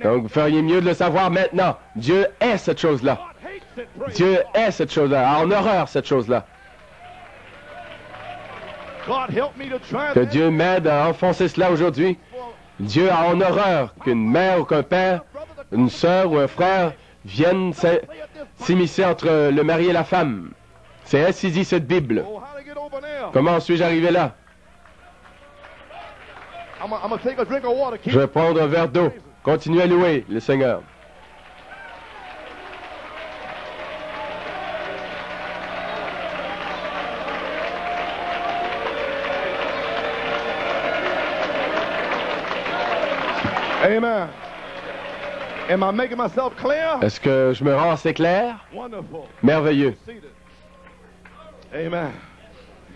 Donc vous feriez mieux de le savoir maintenant. Dieu est cette chose-là. Dieu est cette chose-là. En horreur, cette chose-là. Que Dieu m'aide à enfoncer cela aujourd'hui. Dieu a en horreur qu'une mère ou qu'un père, une sœur ou un frère viennent s'immiscer entre le mari et la femme. C'est ainsi dit cette Bible. Comment suis-je arrivé là? Je vais prendre un verre d'eau. Continuez à louer le Seigneur. Amen. Am I making myself clear? Est-ce que je me rends assez clair? Merveilleux. Amen.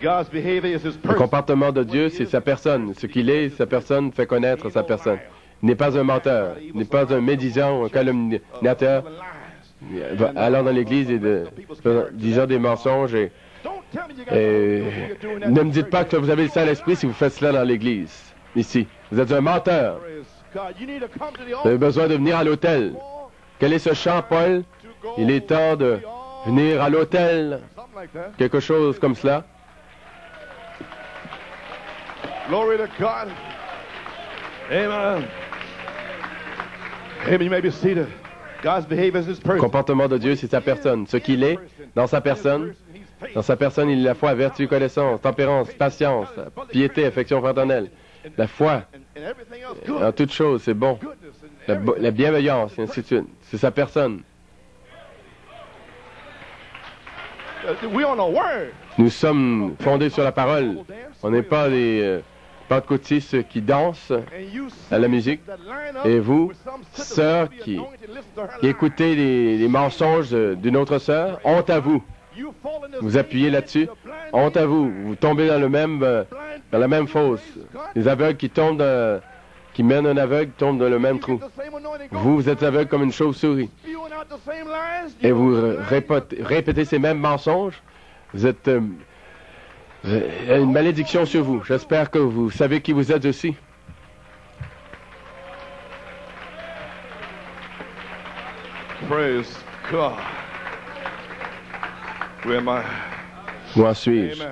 God's behavior is his Le person. comportement de Dieu, c'est sa personne. Ce qu'il est, sa personne fait connaître sa personne. Il n'est pas un menteur, il n'est pas un médisant, un calomniateur, allant dans l'Église et disant des mensonges. Et ne me dites pas que vous avez le Saint-Esprit si vous faites cela dans l'Église, ici. Vous êtes un menteur. Vous avez besoin de venir à l'autel. Quel est ce chant, Paul? Il est temps de venir à l'autel. Quelque chose comme cela. Glory to God. Amen. Amen. You may be seated. God's behavior is his person. Le comportement de Dieu, c'est sa personne. Ce qu'il est, dans sa personne, il est la foi, vertu, connaissance, tempérance, patience, piété, affection fraternelle. La foi, en toute chose, c'est bon. La bienveillance, et ainsi de suite. C'est sa personne. Nous sommes fondés sur la parole. On n'est pas des pentecôtistes qui dansent à la musique. Et vous, sœurs qui écoutez les mensonges d'une autre sœur, honte à vous. Vous appuyez là-dessus. Honte à vous. Vous tombez dans la même fosse. Les aveugles qui mènent un aveugle tombent dans le même trou. Vous êtes aveugle comme une chauve-souris. Et vous répétez ces mêmes mensonges. Vous êtes une malédiction sur vous. J'espère que vous savez qui vous êtes aussi. Praise God. Où en suis-je?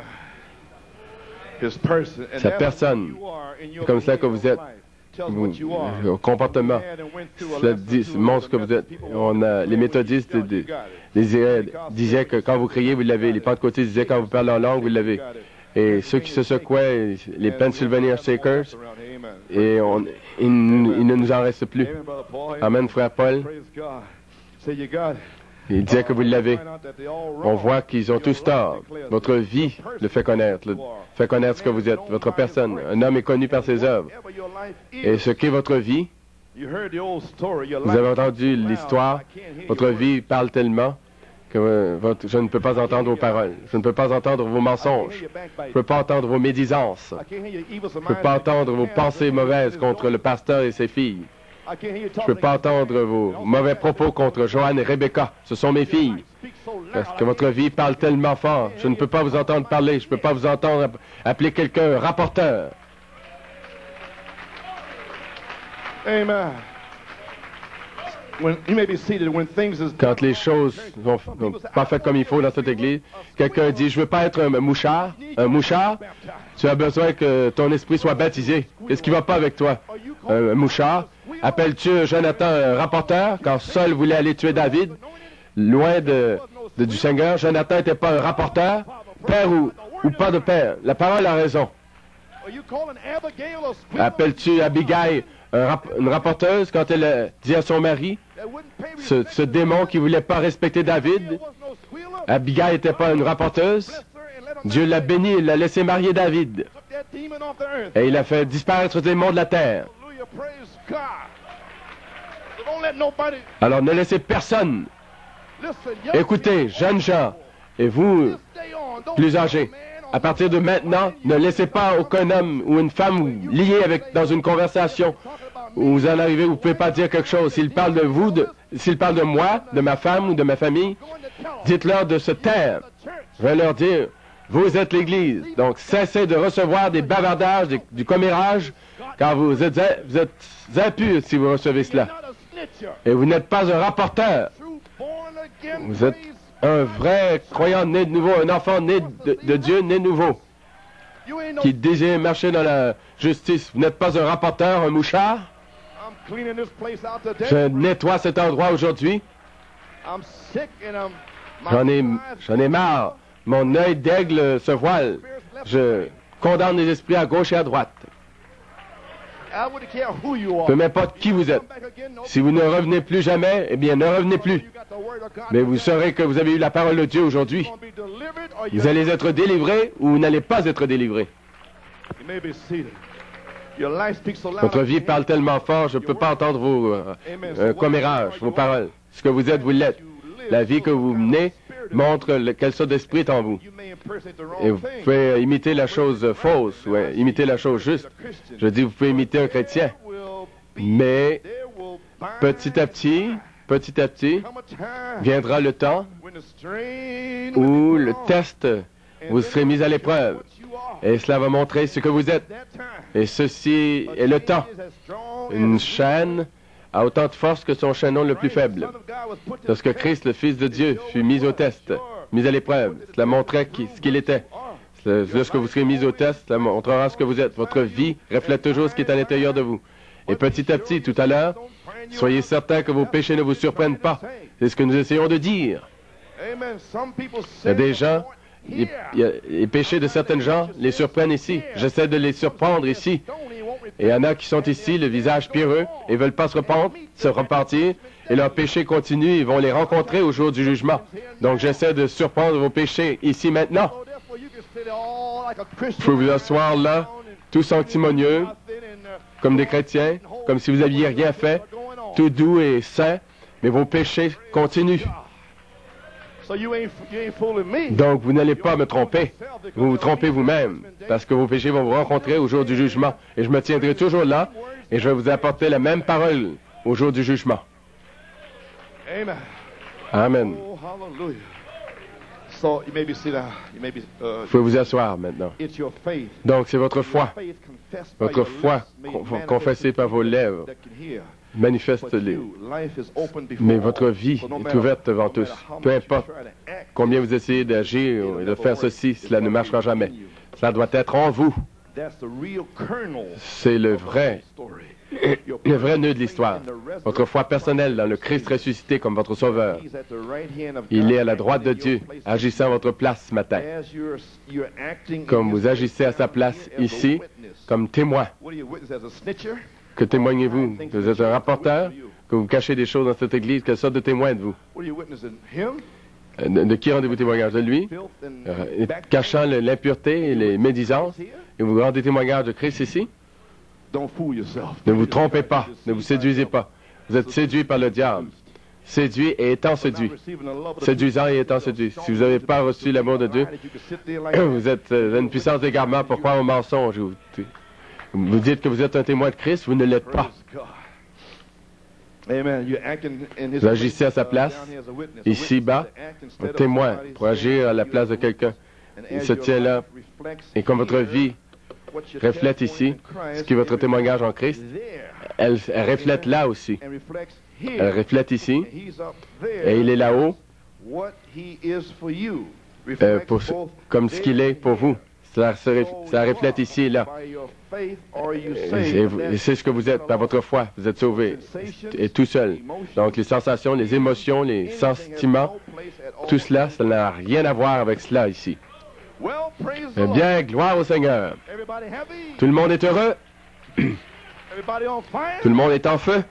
Sa personne. C'est comme ça que vous êtes. Au comportement. Cela montre ce que vous êtes. Les méthodistes disaient que quand vous criez, vous l'avez. Les pentecôtistes disaient quand vous parlez en langue, vous l'avez. Et ceux qui se secouaient, les Pennsylvania Shakers, et il ne nous en reste plus. Amen, frère Paul. Il disait que vous l'avez. On voit qu'ils ont tous tort. Votre vie le fait connaître ce que vous êtes, votre personne. Un homme est connu par ses œuvres. Et ce qu'est votre vie, vous avez entendu l'histoire, votre vie parle tellement que je ne peux pas entendre vos paroles. Je ne peux pas entendre vos mensonges. Je ne peux pas entendre vos médisances. Je ne peux pas entendre vos pensées mauvaises contre le pasteur et ses filles. Je ne peux pas entendre vos mauvais propos contre Joanne et Rebecca. Ce sont mes filles. parce que votre vie parle tellement fort. Je ne peux pas vous entendre parler. Je ne peux pas vous entendre appeler quelqu'un rapporteur. Amen. Quand les choses ne sont pas faites comme il faut dans cette église, quelqu'un dit, je ne veux pas être un mouchard. Un mouchard, tu as besoin que ton esprit soit baptisé. Qu'est-ce qui ne va pas avec toi? Un mouchard. Appelles-tu Jonathan un rapporteur quand Saul voulait aller tuer David? Loin du Seigneur, Jonathan n'était pas un rapporteur, père ou pas de père. La parole a raison. Appelles-tu Abigail une rapporteuse quand elle a dit à son mari, ce démon qui ne voulait pas respecter David, Abigail n'était pas une rapporteuse. Dieu l'a béni, il l'a laissé marier David. Et il a fait disparaître ce démon de la terre. Alors ne laissez personne. Écoutez, jeunes gens, et vous, plus âgés, à partir de maintenant, ne laissez pas aucun homme ou une femme lié dans une conversation où vous en arrivez, vous ne pouvez pas dire quelque chose. S'il parle de vous, s'il parle de moi, de ma femme ou de ma famille, dites-leur de se taire. Je vais leur dire, vous êtes l'Église, donc cessez de recevoir des bavardages, du commérage, car vous êtes impurs si vous recevez cela. Et vous n'êtes pas un rapporteur. Vous êtes un vrai croyant né de nouveau, un enfant né de Dieu, né de nouveau, qui désire marcher dans la justice. Vous n'êtes pas un rapporteur, un mouchard. Je nettoie cet endroit aujourd'hui. J'en ai marre. Mon œil d'aigle se voile. Je condamne les esprits à gauche et à droite. Peu m'importe qui vous êtes. Si vous ne revenez plus jamais, eh bien, ne revenez plus. Mais vous saurez que vous avez eu la parole de Dieu aujourd'hui. Vous allez être délivrés ou vous n'allez pas être délivrés. Votre vie parle tellement fort, je ne peux pas entendre vos commérages, vos paroles. Ce que vous êtes, vous l'êtes. La vie que vous menez montre quelle sorte d'esprit est en vous. Et vous pouvez imiter la chose fausse, ou imiter la chose juste. Je dis, vous pouvez imiter un chrétien. Mais petit à petit, viendra le temps où le test vous serez mis à l'épreuve. Et cela va montrer ce que vous êtes. Et ceci est le temps. Une chaîne a autant de force que son chaînon le plus faible. Lorsque Christ, le Fils de Dieu, fut mis au test, mis à l'épreuve, cela montrait ce qu'il était. Lorsque vous serez mis au test, cela montrera ce que vous êtes. Votre vie reflète toujours ce qui est à l'intérieur de vous. Et petit à petit, tout à l'heure, soyez certains que vos péchés ne vous surprennent pas. C'est ce que nous essayons de dire. Il y a des gens, les péchés de certains gens les surprennent ici. J'essaie de les surprendre ici. Et il y en a qui sont ici, le visage pierreux, et ne veulent pas se repentir, et leurs péchés continuent, ils vont les rencontrer au jour du jugement. Donc j'essaie de surprendre vos péchés ici maintenant. Vous pouvez vous asseoir là, tout sanctimonieux, comme des chrétiens, comme si vous n'aviez rien fait, tout doux et saint, mais vos péchés continuent. Donc, vous n'allez pas me tromper. Vous vous trompez vous-même, parce que vos péchés vont vous rencontrer au jour du jugement. Et je me tiendrai toujours là, et je vais vous apporter la même parole au jour du jugement. Amen. Vous pouvez vous asseoir maintenant. Donc, c'est votre foi. Votre foi confessée par vos lèvres. Manifeste-les. Mais votre vie est ouverte devant tous. Peu importe combien vous essayez d'agir et de faire ceci, cela ne marchera jamais. Cela doit être en vous. C'est le vrai nœud de l'histoire. Votre foi personnelle dans le Christ ressuscité comme votre Sauveur. Il est à la droite de Dieu, agissant à votre place ce matin. Comme vous agissez à sa place ici, comme témoin. Que témoignez-vous? Que vous êtes un rapporteur? Que vous cachez des choses dans cette église? Quelle sorte de témoin êtes-vous? De qui rendez-vous témoignage? De lui? Cachant l'impureté et les médisances? Et vous rendez témoignage de Christ ici? Ne vous trompez pas. Ne vous séduisez pas. Vous êtes séduit par le diable. Séduit et étant séduit. Séduisant et étant séduit. Si vous n'avez pas reçu l'amour de Dieu, vous êtes une puissance d'égarement pour croire au mensonge. Vous dites que vous êtes un témoin de Christ, vous ne l'êtes pas. Vous agissez à sa place, ici-bas, un témoin pour agir à la place de quelqu'un. Il se tient là, et comme votre vie reflète ici ce qui est votre témoignage en Christ, elle reflète là aussi. Elle reflète ici, et il est là-haut, comme ce qu'il est pour vous. Ça reflète ici et là. Et c'est ce que vous êtes par votre foi. Vous êtes sauvé. Et tout seul. Donc les sensations, les émotions, les sentiments, tout cela, ça n'a rien à voir avec cela ici. Eh bien, gloire au Seigneur. Tout le monde est heureux. Tout le monde est en feu.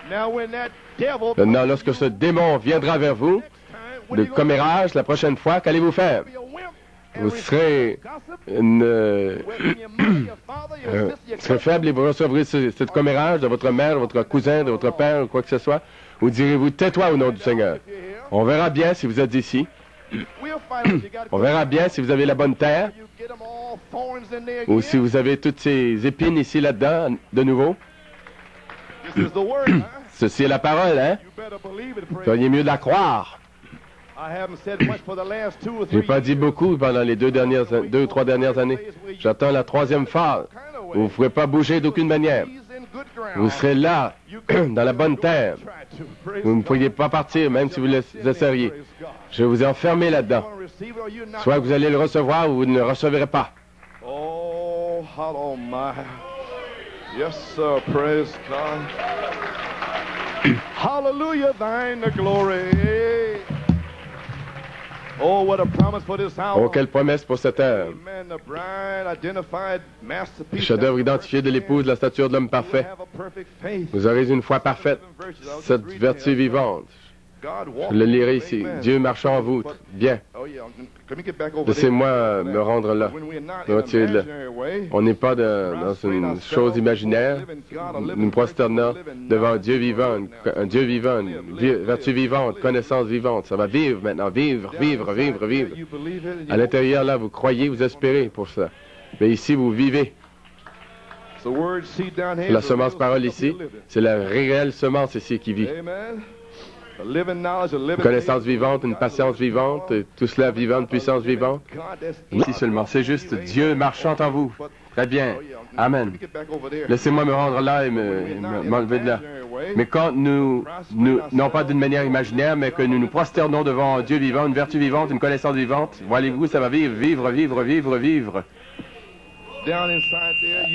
Maintenant, lorsque ce démon viendra vers vous, de commérage, la prochaine fois, qu'allez-vous faire? Vous serez faible et vous recevrez cette commérage de votre mère, de votre cousin, de votre père, ou quoi que ce soit. Ou direz-vous, tais-toi au nom du Seigneur. On verra bien si vous êtes ici. On verra bien si vous avez la bonne terre. Ou si vous avez toutes ces épines ici, là-dedans, de nouveau. Ceci est la parole, hein? Vous auriez mieux de la croire. Je n'ai pas dit beaucoup pendant les 2 ou 3 dernières années. J'attends la 3e phase. Vous ne pourrez pas bouger d'aucune manière. Vous serez là, dans la bonne terre. Vous ne pourriez pas partir, même si vous essayeriez. Je vous ai enfermé là-dedans. Soit vous allez le recevoir ou vous ne le recevrez pas. Oh, yes, sir. Praise God. Hallelujah, thine the glory. Oh, what a promise for this hour. Oh, quelle promesse pour cette heure. Le chef-d'œuvre identifié de l'épouse, la stature de l'homme parfait. Vous aurez une foi parfaite, cette vertu vivante. Je le lirai ici. Dieu marchant en vous. Bien. Laissez-moi me rendre là. On n'est pas dans une chose imaginaire. Nous prosternons devant Dieu vivant, un Dieu vivant, une vertu vivante, connaissance vivante. Ça va vivre maintenant. Vivre, vivre, vivre, vivre. À l'intérieur, là, vous croyez, vous espérez pour ça. Mais ici, vous vivez. La semence parole ici, c'est la réelle semence ici qui vit. Une connaissance vivante, une patience vivante, tout cela vivant, une puissance vivante. Ici seulement, c'est juste Dieu marchant en vous. Très bien. Amen. Laissez-moi me rendre là et m'enlever de là. Mais quand nous, non pas d'une manière imaginaire, mais que nous nous prosternons devant un Dieu vivant, une vertu vivante, une connaissance vivante, voyez-vous, ça va vivre, vivre, vivre, vivre, vivre.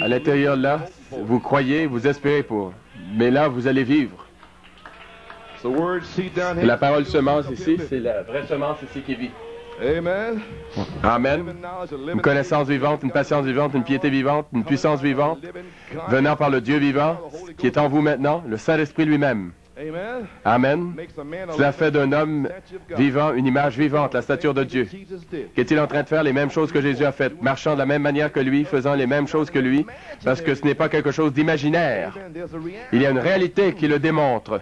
À l'intérieur là, vous croyez, vous espérez pour. Mais là, vous allez vivre. La parole semence ici, c'est la vraie semence ici qui vit. Amen. Amen. Une connaissance vivante, une patience vivante, une piété vivante, une puissance vivante, venant par le Dieu vivant, qui est en vous maintenant, le Saint-Esprit lui-même. Amen. Cela fait d'un homme vivant une image vivante, la stature de Dieu. Qu'est-il en train de faire? Les mêmes choses que Jésus a faites, marchant de la même manière que lui, faisant les mêmes choses que lui, parce que ce n'est pas quelque chose d'imaginaire. Il y a une réalité qui le démontre.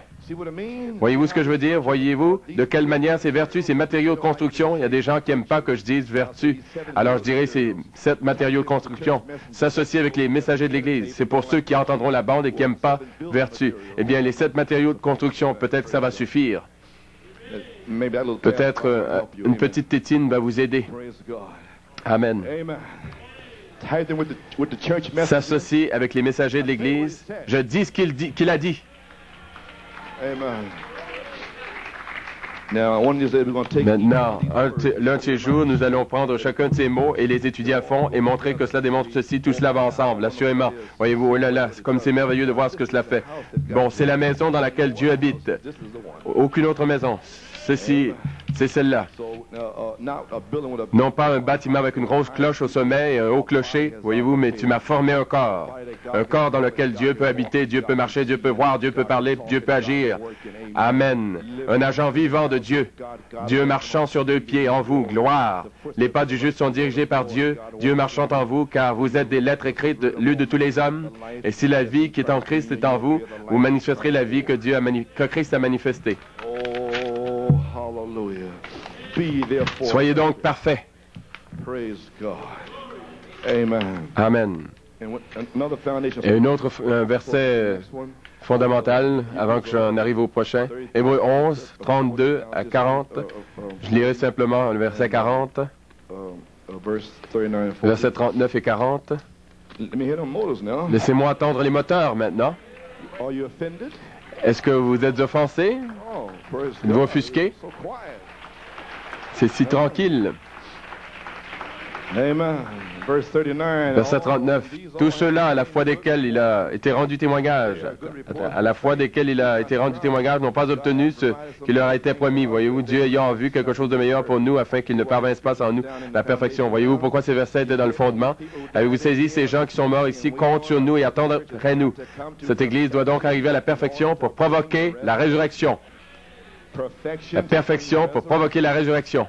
Voyez-vous ce que je veux dire? Voyez-vous de quelle manière ces vertus, ces matériaux de construction, il y a des gens qui n'aiment pas que je dise vertus. Alors je dirais ces 7 matériaux de construction s'associent avec les messagers de l'Église. C'est pour ceux qui entendront la bande et qui n'aiment pas vertus. Eh bien, les 7 matériaux de construction, peut-être que ça va suffire. Peut-être une petite tétine va vous aider. Amen. S'associer avec les messagers de l'Église. Je dis ce qu'il a dit. Maintenant, l'un de ces jours, nous allons prendre chacun de ces mots et les étudier à fond et montrer que cela démontre ceci, tout cela va ensemble, assurément. Voyez-vous, oh là là, c'est comme c'est merveilleux de voir ce que cela fait. Bon, c'est la maison dans laquelle Dieu habite. Aucune autre maison. Ceci, c'est celle-là. Non pas un bâtiment avec une grosse cloche au sommet et un haut clocher, voyez-vous, mais tu m'as formé un corps. Un corps dans lequel Dieu peut habiter, Dieu peut marcher, Dieu peut voir, Dieu peut parler, Dieu peut agir. Amen. Un agent vivant de Dieu. Dieu marchant sur 2 pieds en vous, gloire. Les pas du juste sont dirigés par Dieu, Dieu marchant en vous, car vous êtes des lettres écrites lues de tous les hommes. Et si la vie qui est en Christ est en vous, vous manifesterez la vie que Christ a manifestée. Soyez donc parfaits. Amen. Et un autre verset fondamentales avant que j'en arrive au prochain. Hébreux 11, 32 à 40. Je lirai simplement le verset 40, verset 39 et 40. Laissez-moi entendre les moteurs maintenant. Est-ce que vous êtes offensés? Êtes-vous offusqués? C'est si tranquille. Verset 39. Tous ceux-là, à la foi desquels il a été rendu témoignage, n'ont pas obtenu ce qui leur a été promis. Voyez-vous, Dieu ayant vu quelque chose de meilleur pour nous afin qu'il ne parvinsse pas sans nous la perfection. Voyez-vous pourquoi ces versets étaient dans le fondement? Avez-vous saisi? Ces gens qui sont morts ici comptent sur nous et attendent après nous. Cette Église doit donc arriver à la perfection pour provoquer la résurrection. La perfection pour provoquer la résurrection.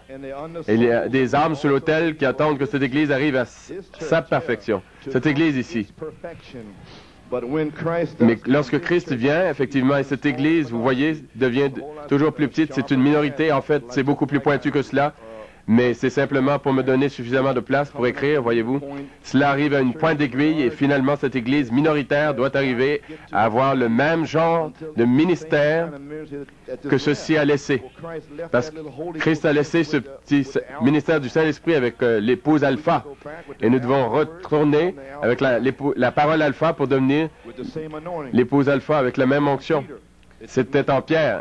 Et il y a des âmes sur l'autel qui attendent que cette Église arrive à sa perfection. Cette Église ici. Mais lorsque Christ vient, effectivement, et cette Église, vous voyez, devient toujours plus petite, c'est une minorité. En fait, c'est beaucoup plus pointu que cela. Mais c'est simplement pour me donner suffisamment de place pour écrire, voyez-vous. Cela arrive à une pointe d'aiguille et finalement cette Église minoritaire doit arriver à avoir le même genre de ministère que ceci a laissé. Parce que Christ a laissé ce petit ministère du Saint-Esprit avec l'épouse Alpha. Et nous devons retourner avec la parole Alpha pour devenir l'épouse Alpha avec la même onction. C'était en Pierre.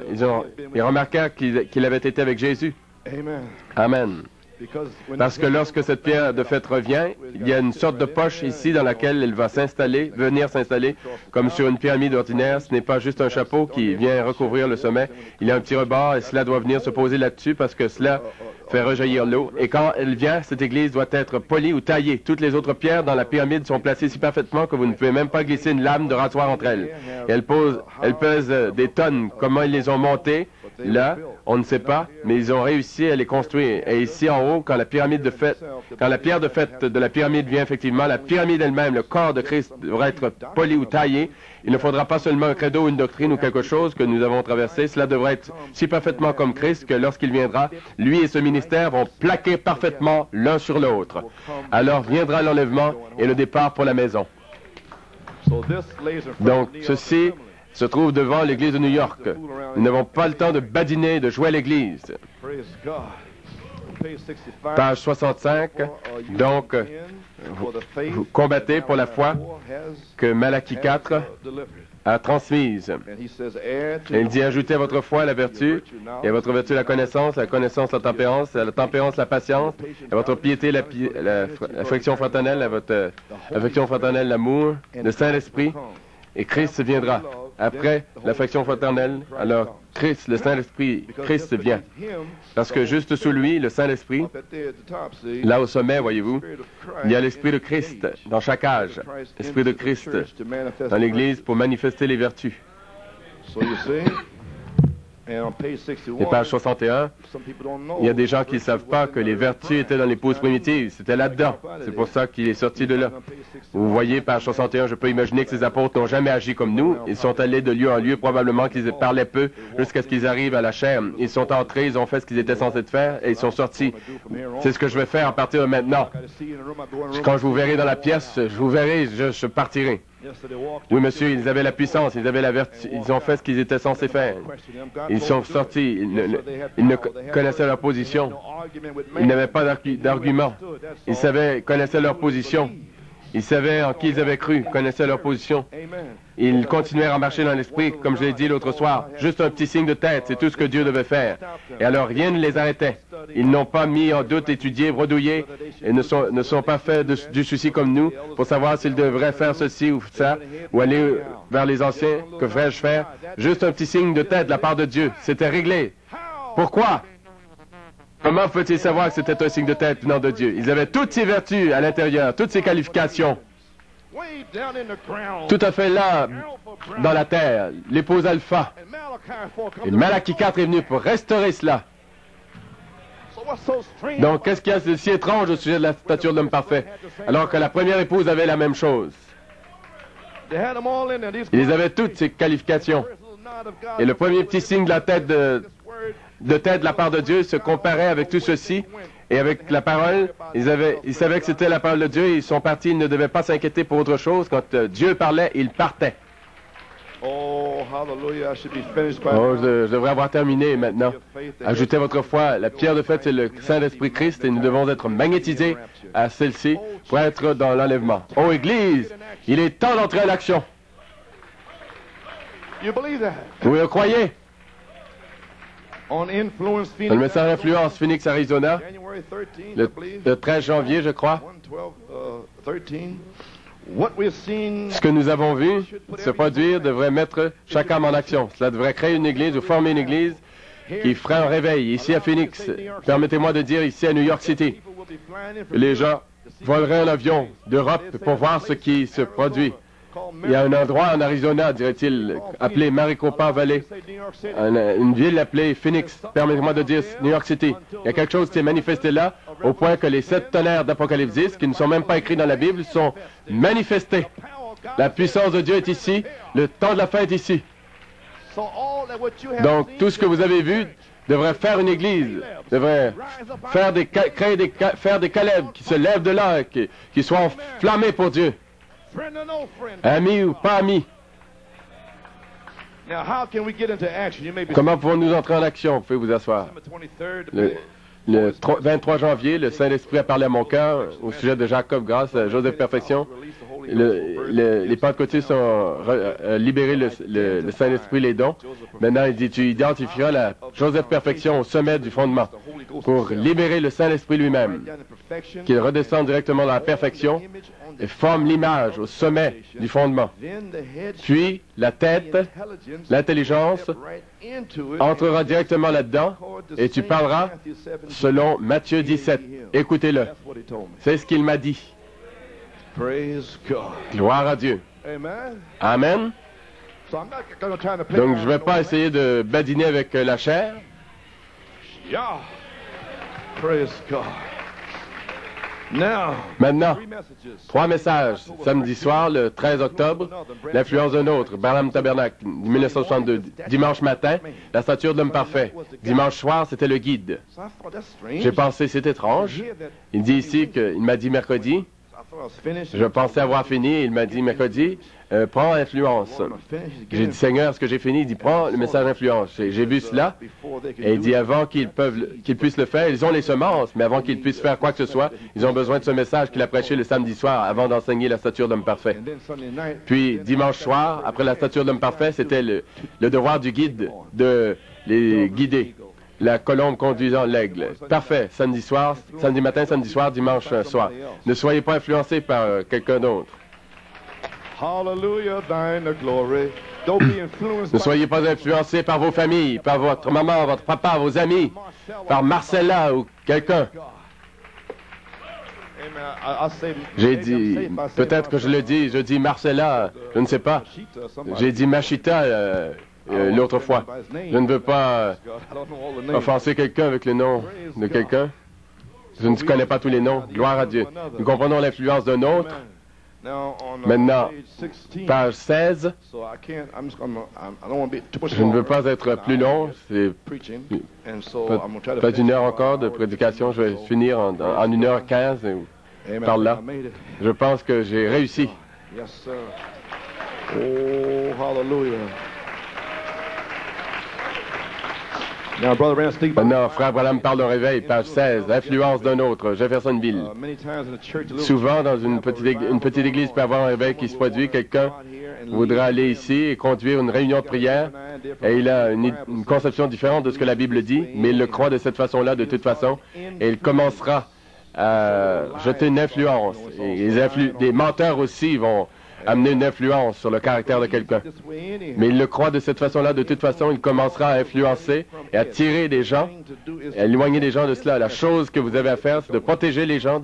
Ils remarquèrent qu'il avait été avec Jésus. Amen. Parce que lorsque cette pierre de fait revient, il y a une sorte de poche ici dans laquelle elle va venir s'installer, comme sur une pyramide ordinaire. Ce n'est pas juste un chapeau qui vient recouvrir le sommet. Il y a un petit rebord et cela doit venir se poser là-dessus parce que cela fait rejaillir l'eau. Et quand elle vient, cette église doit être polie ou taillée. Toutes les autres pierres dans la pyramide sont placées si parfaitement que vous ne pouvez même pas glisser une lame de rasoir entre elles. Et elles pèsent des tonnes. Comment ils les ont montées? Là, on ne sait pas, mais ils ont réussi à les construire. Et ici en haut, quand la pierre de fait de la pyramide vient effectivement, la pyramide elle-même, le corps de Christ devra être poli ou taillé. Il ne faudra pas seulement un credo, une doctrine ou quelque chose que nous avons traversé. Cela devrait être si parfaitement comme Christ que lorsqu'il viendra, lui et ce ministère vont plaquer parfaitement l'un sur l'autre. Alors viendra l'enlèvement et le départ pour la maison. Donc, ceci se trouve devant l'Église de New York. Nous n'avons pas le temps de badiner, de jouer à l'Église. Page 65. Donc, vous combattez pour la foi que Malachie 4 a transmise. Et il dit, ajoutez à votre foi la vertu, et à votre vertu la connaissance la tempérance, à la tempérance la patience, à votre piété l'affection fraternelle, à votre affection fraternelle l'amour, le Saint-Esprit, et Christ viendra. Après l'affection fraternelle, alors Christ, le Saint-Esprit, Christ vient. Parce que juste sous lui, le Saint-Esprit, là au sommet, voyez-vous, il y a l'Esprit de Christ dans chaque âge. L'Esprit de Christ dans l'Église pour manifester les vertus. Et page 61, il y a des gens qui ne savent pas que les vertus étaient dans l'épouse primitive. C'était là-dedans. C'est pour ça qu'il est sorti de là. Vous voyez, page 61, je peux imaginer que ces apôtres n'ont jamais agi comme nous. Ils sont allés de lieu en lieu, probablement qu'ils parlaient peu, jusqu'à ce qu'ils arrivent à la chair. Ils sont entrés, ils ont fait ce qu'ils étaient censés faire, et ils sont sortis. C'est ce que je vais faire à partir de maintenant. Quand je vous verrai dans la pièce, je vous verrai, je partirai. Oui, monsieur, ils avaient la puissance, ils avaient la vertu, ils ont fait ce qu'ils étaient censés faire. Ils sont sortis, ils ne connaissaient leur position. Ils n'avaient pas d'argument. Ils connaissaient leur position. Ils savaient en qui ils avaient cru, connaissaient leur position. Ils continuèrent à marcher dans l'esprit, comme je l'ai dit l'autre soir. Juste un petit signe de tête, c'est tout ce que Dieu devait faire. Et alors, rien ne les arrêtait. Ils n'ont pas mis en doute, étudié, bredouillé, et ne sont pas fait du souci comme nous pour savoir s'ils devraient faire ceci ou ça, ou aller vers les anciens. Que ferais-je faire? Juste un petit signe de tête de la part de Dieu. C'était réglé. Pourquoi? Comment faut-il savoir que c'était un signe de tête venant de Dieu? Ils avaient toutes ces vertus à l'intérieur, toutes ces qualifications. Tout à fait là, dans la terre, l'épouse Alpha. Et Malachie 4 est venu pour restaurer cela. Donc, qu'est-ce qu'il y a de si étrange au sujet de la stature de l'homme parfait, alors que la première épouse avait la même chose? Ils avaient toutes ces qualifications. Et le premier petit signe de la tête de la part de Dieu se comparait avec tout ceci. Et avec la parole, ils savaient que c'était la parole de Dieu et ils sont partis. Ils ne devaient pas s'inquiéter pour autre chose. Quand Dieu parlait, ils partaient. Oh, je devrais avoir terminé maintenant. Ajoutez votre foi. La pierre de fête, c'est le Saint-Esprit Christ et nous devons être magnétisés à celle-ci pour être dans l'enlèvement. Oh, Église, il est temps d'entrer en action. Vous le croyez? Dans le message Influence Phoenix, Arizona, le 13 janvier, je crois, ce que nous avons vu se produire devrait mettre chaque âme en action. Cela devrait créer une église ou former une église qui ferait un réveil ici à Phoenix. Permettez-moi de dire ici à New York City. Les gens voleraient un avion d'Europe pour voir ce qui se produit. Il y a un endroit en Arizona, dirait-il, appelé Maricopa Valley, une ville appelée Phoenix. Permettez-moi de dire New York City. Il y a quelque chose qui s'est manifesté là, au point que les 7 tonnerres d'Apocalypse 10, qui ne sont même pas écrits dans la Bible, sont manifestés. La puissance de Dieu est ici, le temps de la fin est ici. Donc, tout ce que vous avez vu devrait faire une église, devrait faire des Caleb qui se lèvent de là, qui soient enflammés pour Dieu. Amis ou pas amis. Comment pouvons-nous entrer en action? Vous pouvez vous asseoir. Le 23 janvier, le Saint-Esprit a parlé à mon cœur au sujet de Jacob grâce à Joseph Perfection. Les pentecôtistes ont libéré le Saint-Esprit, les dons. Maintenant, il dit, tu identifieras la Joseph Perfection au sommet du fondement pour libérer le Saint-Esprit lui-même, qu'il redescende directement dans la perfection et forme l'image au sommet du fondement. Puis, la tête, l'intelligence, entrera directement là-dedans et tu parleras selon Matthieu 17. Écoutez-le. C'est ce qu'il m'a dit. Gloire à Dieu. Amen. Donc, je ne vais pas essayer de badiner avec la chair. Maintenant, 3 messages. Samedi soir, le 13 octobre, l'influence d'un autre, Branham Tabernacle, 1962. Dimanche matin, la stature de l'homme parfait. Dimanche soir, c'était le guide. J'ai pensé, c'est étrange. Il dit ici qu'il m'a dit mercredi. Je pensais avoir fini. Il m'a dit mercredi, prends l'influence. J'ai dit, Seigneur, est-ce que j'ai fini? Il dit, prends le message d'influence. J'ai vu cela. Et il dit, avant qu'ils puissent le faire, ils ont les semences, mais avant qu'ils puissent faire quoi que ce soit, ils ont besoin de ce message qu'il a prêché le samedi soir avant d'enseigner la stature d'homme parfait. Puis, dimanche soir, après la stature d'homme parfait, c'était le devoir du guide de les guider. La colombe conduisant l'aigle. Parfait. Samedi soir, samedi matin, samedi soir, dimanche soir. Ne soyez pas influencés par quelqu'un d'autre. Ne soyez pas influencés par vos familles, par votre maman, votre papa, vos amis, par Marcella ou quelqu'un. J'ai dit, peut-être que je dis Marcella, je ne sais pas. J'ai dit Machita l'autre fois. Je ne veux pas offenser quelqu'un avec le nom de quelqu'un. Je ne connais pas tous les noms. Gloire à Dieu. Nous comprenons l'influence d'un autre. Maintenant, page 16. Je ne veux pas être plus long. C'est peut-être 1 heure encore de prédication. Je vais finir en 1h15 par là. Je pense que j'ai réussi. Oh, hallelujah. Maintenant, frère Branham parle de réveil, page 16, influence d'un autre, Jeffersonville. Souvent, dans une petite église peut avoir un réveil qui se produit. Quelqu'un voudrait aller ici et conduire une réunion de prière, et il a une conception différente de ce que la Bible dit, mais il le croit de cette façon-là, de toute façon, et il commencera à jeter une influence. Et les menteurs aussi vont amener une influence sur le caractère de quelqu'un. Mais il le croit de cette façon-là, de toute façon, il commencera à influencer et à tirer des gens, et à éloigner les gens de cela. La chose que vous avez à faire, c'est de protéger les gens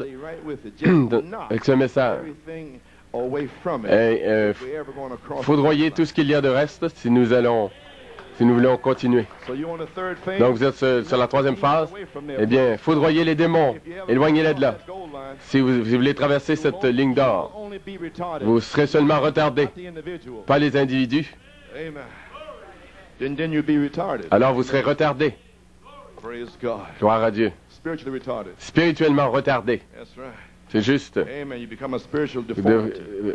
avec ce message. Et foudroyer tout ce qu'il y a de reste si nous voulons continuer. Donc vous êtes sur la 3e phase. Eh bien, foudroyez les démons, éloignez-les de là. Si vous voulez traverser cette ligne d'or, vous serez seulement retardé, pas les individus. Alors vous serez retardé. Gloire à Dieu. Spirituellement retardé. C'est juste.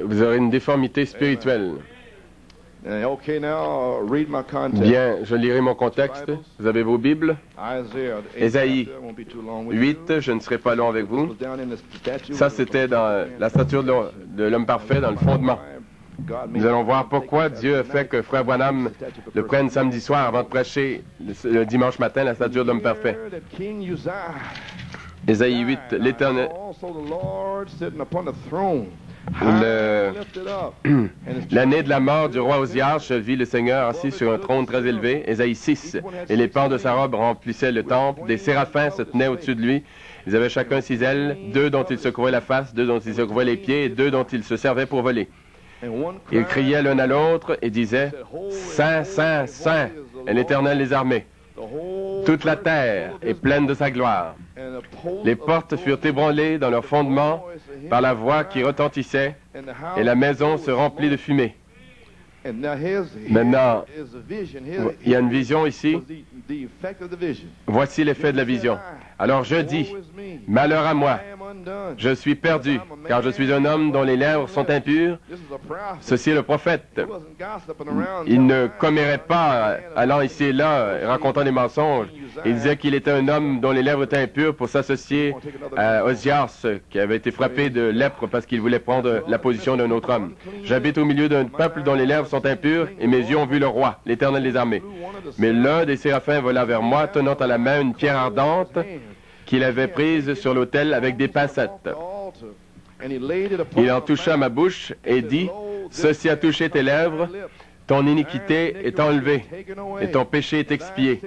Vous aurez une déformité spirituelle. Bien, je lirai mon contexte. Vous avez vos Bibles? Ésaïe 8, je ne serai pas long avec vous. Ça, c'était dans la stature de l'homme parfait, dans le fondement. Nous allons voir pourquoi Dieu a fait que Frère Branham le prenne samedi soir avant de prêcher le dimanche matin la stature de l'homme parfait. Ésaïe 8, l'Éternel... L'année de la mort du roi Osias, je vis le Seigneur assis sur un trône très élevé. Ésaïe 6. Et les pans de sa robe remplissaient le temple. Des séraphins se tenaient au-dessus de lui. Ils avaient chacun 6 ailes, 2 dont ils se couvraient la face, 2 dont ils se couvraient les pieds, et 2 dont ils se servaient pour voler. Ils criaient l'un à l'autre et disaient, « Saint, Saint, Saint est l'Éternel des armées. Toute la terre est pleine de sa gloire. » Les portes furent ébranlées dans leur fondement par la voix qui retentissait, et la maison se remplit de fumée. Maintenant, il y a une vision ici. Voici l'effet de la vision. Alors je dis, malheur à moi, je suis perdu, car je suis un homme dont les lèvres sont impures. Ceci est le prophète. Il ne commérait pas allant ici et là, racontant des mensonges. Il disait qu'il était un homme dont les lèvres étaient impures pour s'associer à Osias, qui avait été frappé de lèpre parce qu'il voulait prendre la position d'un autre homme. J'habite au milieu d'un peuple dont les lèvres sont impures, et mes yeux ont vu le roi, l'Éternel des armées. Mais l'un des séraphins vola vers moi, tenant à la main une pierre ardente qu'il avait prise sur l'autel avec des pincettes. Il en toucha ma bouche et dit, « Ceci a touché tes lèvres, ton iniquité est enlevée, et ton péché est expié. »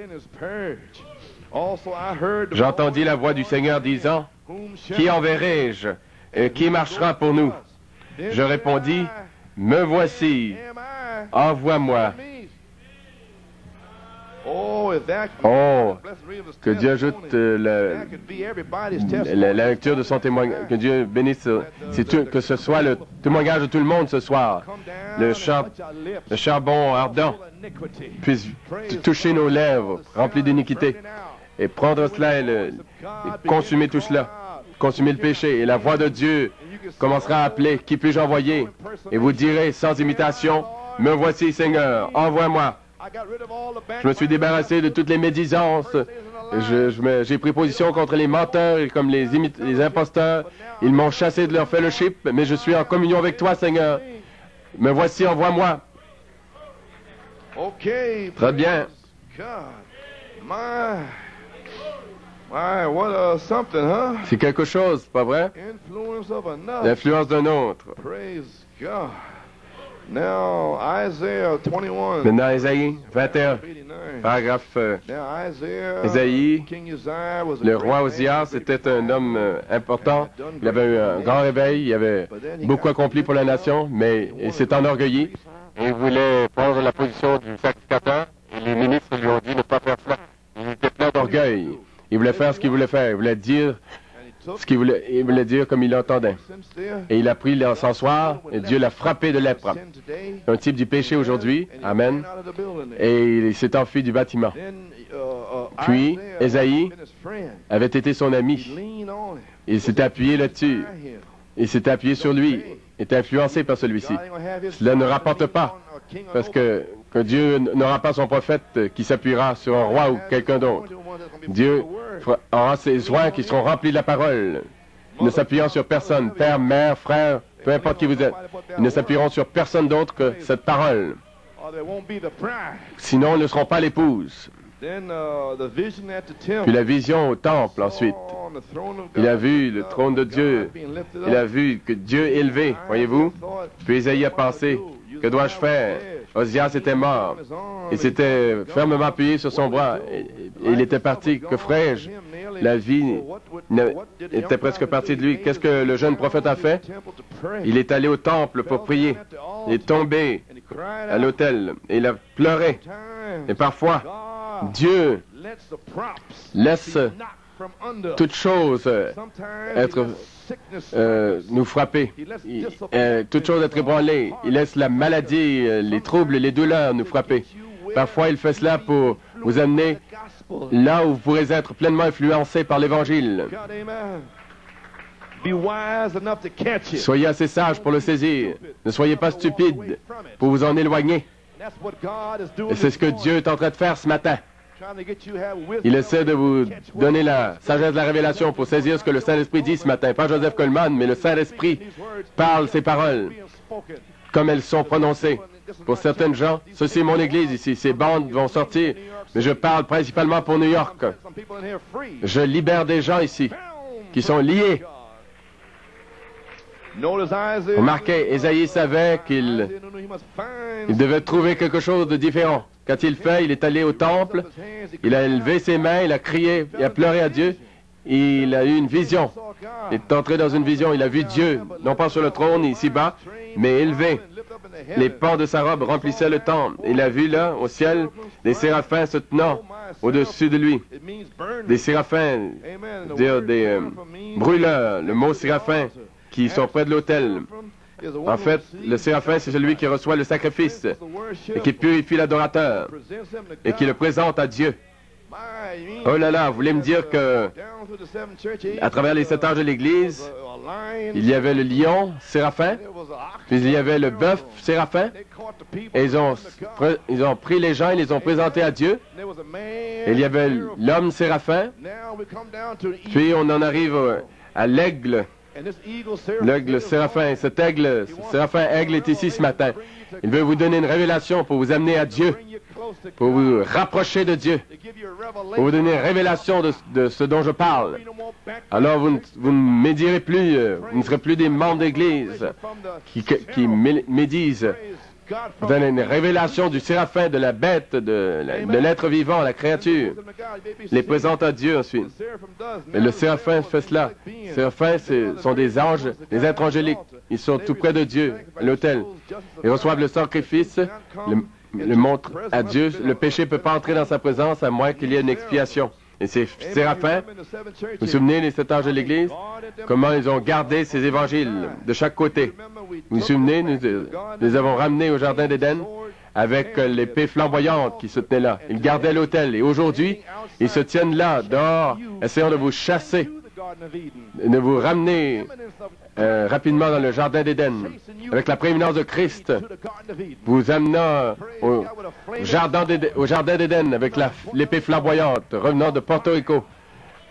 J'entendis la voix du Seigneur disant, « Qui enverrai-je? Et qui marchera pour nous? » Je répondis, « Me voici, envoie-moi. » Oh, que Dieu ajoute la lecture de son témoignage, que Dieu bénisse, que ce soit le témoignage de tout le monde ce soir. Le charbon ardent puisse toucher nos lèvres remplies d'iniquité et prendre cela et consumer tout cela, consumer le péché. Et la voix de Dieu commencera à appeler, qui puis-je envoyer? Et vous direz sans imitation, me voici Seigneur, envoie-moi. Je me suis débarrassé de toutes les médisances. J'ai pris position contre les menteurs et comme les imposteurs. Ils m'ont chassé de leur fellowship, mais je suis en communion avec toi, Seigneur. Me voici, envoie-moi. Très bien. C'est quelque chose, pas vrai? L'influence d'un autre. Maintenant, Ésaïe 21, paragraphe Ésaïe, le roi Osias était un homme important. Il avait eu un grand réveil, il avait beaucoup accompli pour la nation, mais il s'est enorgueilli. Il voulait prendre la position du sacrificateur, et les ministres lui ont dit de ne pas faire cela. Il était plein d'orgueil. Il voulait faire ce qu'il voulait faire. Il voulait dire il voulait dire comme il l'entendait. Et il a pris l'encensoir et Dieu l'a frappé de lèpre. Un type du péché aujourd'hui. Amen. Et il s'est enfui du bâtiment. Puis, Ésaïe avait été son ami. Il s'est appuyé là-dessus. Il s'est appuyé sur lui. Il était influencé par celui-ci. Cela ne rapporte pas. Parce que Dieu n'aura pas son prophète qui s'appuiera sur un roi ou quelqu'un d'autre. Dieu aura ses soins qui seront remplis de la parole, ne s'appuyant sur personne, père, mère, frère, peu importe qui vous êtes. Ils ne s'appuieront sur personne d'autre que cette parole. Sinon, ils ne seront pas l'épouse. Puis la vision au temple ensuite. Il a vu le trône de Dieu. Il a vu que Dieu est élevé, voyez-vous. Puis Ésaïe a pensé, que dois-je faire? Osias était mort. Il s'était fermement appuyé sur son bras. Et il était parti. Que ferais-je? La vie était presque partie de lui. Qu'est-ce que le jeune prophète a fait? Il est allé au temple pour prier. Il est tombé à l'autel et il a pleuré. Et parfois, Dieu laisse toute chose nous frapper, toute chose être ébranlée. Il laisse la maladie, les troubles, les douleurs nous frapper. Parfois, il fait cela pour vous amener là où vous pourrez être pleinement influencé par l'Évangile. Soyez assez sage pour le saisir. Ne soyez pas stupide pour vous en éloigner. Et c'est ce que Dieu est en train de faire ce matin. Il essaie de vous donner la sagesse de la révélation pour saisir ce que le Saint-Esprit dit ce matin. Pas Joseph Coleman, mais le Saint-Esprit parle ces paroles comme elles sont prononcées. Pour certaines gens, ceci est mon église ici, ces bandes vont sortir, mais je parle principalement pour New York. Je libère des gens ici qui sont liés. Remarquez, Ésaïe savait qu'il devait trouver quelque chose de différent. Qu'a-t-il fait? Il est allé au temple, il a élevé ses mains, il a crié, il a pleuré à Dieu. Il a eu une vision. Il est entré dans une vision. Il a vu Dieu, non pas sur le trône ici-bas, mais élevé. Les pans de sa robe remplissaient le temple. Il a vu là, au ciel, des séraphins se tenant au-dessus de lui. Des séraphins, des brûleurs, le mot séraphin, qui sont près de l'autel. En fait, le séraphin, c'est celui qui reçoit le sacrifice et qui purifie l'adorateur et qui le présente à Dieu. Oh là là, vous voulez me dire que, à travers les 7 âges de l'Église, il y avait le lion séraphin, puis il y avait le bœuf séraphin, et ils ont pris les gens et les ont présentés à Dieu. Et il y avait l'homme séraphin, puis on en arrive à l'aigle. L'aigle séraphin, cet aigle, séraphin aigle est ici ce matin. Il veut vous donner une révélation pour vous amener à Dieu, pour vous rapprocher de Dieu, pour vous donner une révélation de ce dont je parle. Alors vous ne médirez plus, vous ne serez plus des membres d'Église qui médisent. Vous donnez une révélation du séraphin, de la bête, de l'être vivant, la créature. Les présente à Dieu ensuite. Mais le séraphin fait cela. Les séraphins, ce sont des anges, des êtres angéliques. Ils sont tout près de Dieu, à l'autel. Ils reçoivent le sacrifice, le montrent à Dieu. Le péché ne peut pas entrer dans sa présence à moins qu'il y ait une expiation. Et ces séraphins, vous vous souvenez, les 7 anges de l'Église, comment ils ont gardé ces évangiles de chaque côté. Vous vous souvenez, nous les avons ramenés au Jardin d'Éden avec l'épée flamboyante qui se tenait là. Ils gardaient l'autel. Et aujourd'hui, ils se tiennent là, dehors, essayant de vous chasser, de vous ramener rapidement dans le Jardin d'Éden, avec la prééminence de Christ, vous amenant au Jardin d'Éden avec l'épée flamboyante, revenant de Porto Rico.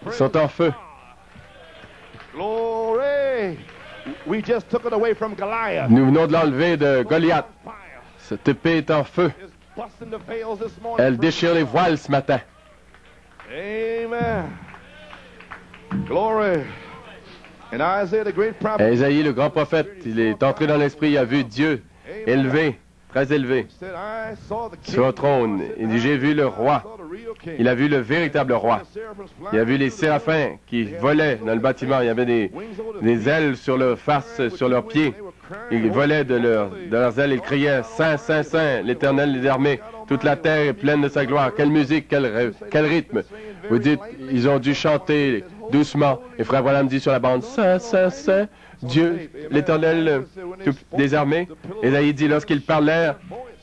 Ils sont en feu. Nous venons de l'enlever de Goliath. Cette épée est en feu. Elle déchire les voiles ce matin. Amen. Glory. Ésaïe, le grand prophète, il est entré dans l'esprit, il a vu Dieu élevé, très élevé, sur un trône. Il dit, j'ai vu le roi. Il a vu le véritable roi. Il a vu les séraphins qui volaient dans le bâtiment. Il y avait des ailes sur leur face, sur leurs pieds. Ils volaient de leurs ailes. Ils criaient, Saint, Saint, Saint, l'Éternel des armées. Toute la terre est pleine de sa gloire. Quelle musique, quel rythme. Vous dites, ils ont dû chanter doucement. Et Frère Branham dit sur la bande, Saint, Saint, Saint, Dieu, l'Éternel des armées. Et là, il dit, lorsqu'ils parlèrent,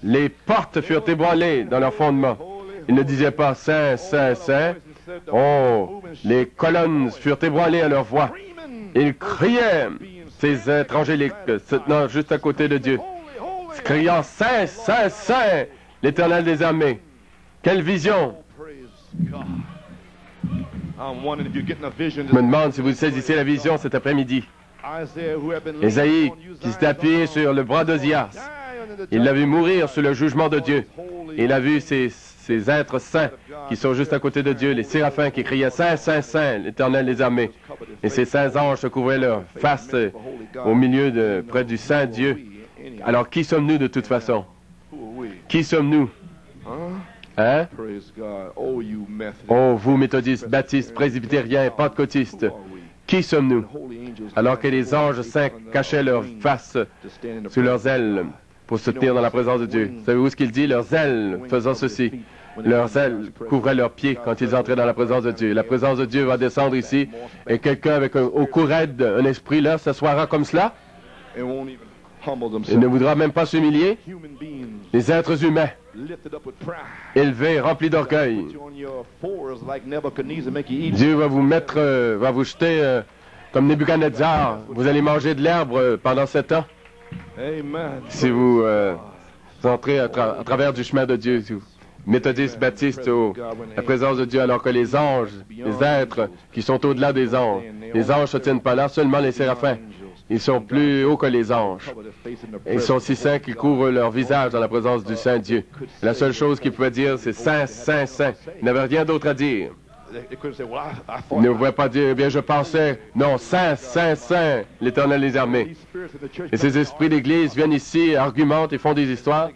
les portes furent ébranlées dans leur fondement. Ils ne disaient pas Saint, Saint, Saint. Oh, les colonnes furent ébranlées à leur voix. Ils criaient, ces êtres angéliques, se tenant juste à côté de Dieu, criant Saint, Saint, Saint, l'Éternel des armées. Quelle vision! Je me demande si vous saisissez la vision cet après-midi. Ésaïe, qui s'est appuyé sur le bras d'Osias, il l'a vu mourir sous le jugement de Dieu. Il a vu ces êtres saints qui sont juste à côté de Dieu, les séraphins qui criaient Saint, Saint, Saint, l'Éternel des armées. Et ces saints anges se couvraient leur face au milieu près du Saint Dieu. Alors qui sommes-nous de toute façon? Qui sommes-nous? Hein? Oh, vous, méthodistes, baptistes, presbytériens, pentecôtistes, qui sommes-nous? Alors que les anges saints cachaient leur face sous leurs ailes pour se tenir dans la présence de Dieu. Savez-vous ce qu'il dit? Leurs ailes faisant ceci. Leurs ailes couvraient leurs pieds quand ils entraient dans la présence de Dieu. La présence de Dieu va descendre ici et quelqu'un avec au cou raide, un esprit là, s'assoira comme cela. Il ne voudra même pas s'humilier. Les êtres humains, élevés, remplis d'orgueil. Dieu va vous jeter comme Nebuchadnezzar. Vous allez manger de l'herbe pendant 7 ans. Si vous entrer à travers du chemin de Dieu. Méthodistes, baptistes, la présence de Dieu, alors que les anges, les êtres qui sont au-delà des anges, les anges ne se tiennent pas là, seulement les séraphins. Ils sont plus hauts que les anges. Ils sont si saints qu'ils couvrent leur visage dans la présence du Saint Dieu. La seule chose qu'ils pouvaient dire, c'est Saint, Saint, Saint. Ils n'avaient rien d'autre à dire. Ils ne pouvaient pas dire, eh bien, je pensais, non, Saint, Saint, Saint, l'Éternel des armées. Et ces esprits d'Église viennent ici, argumentent et font des histoires,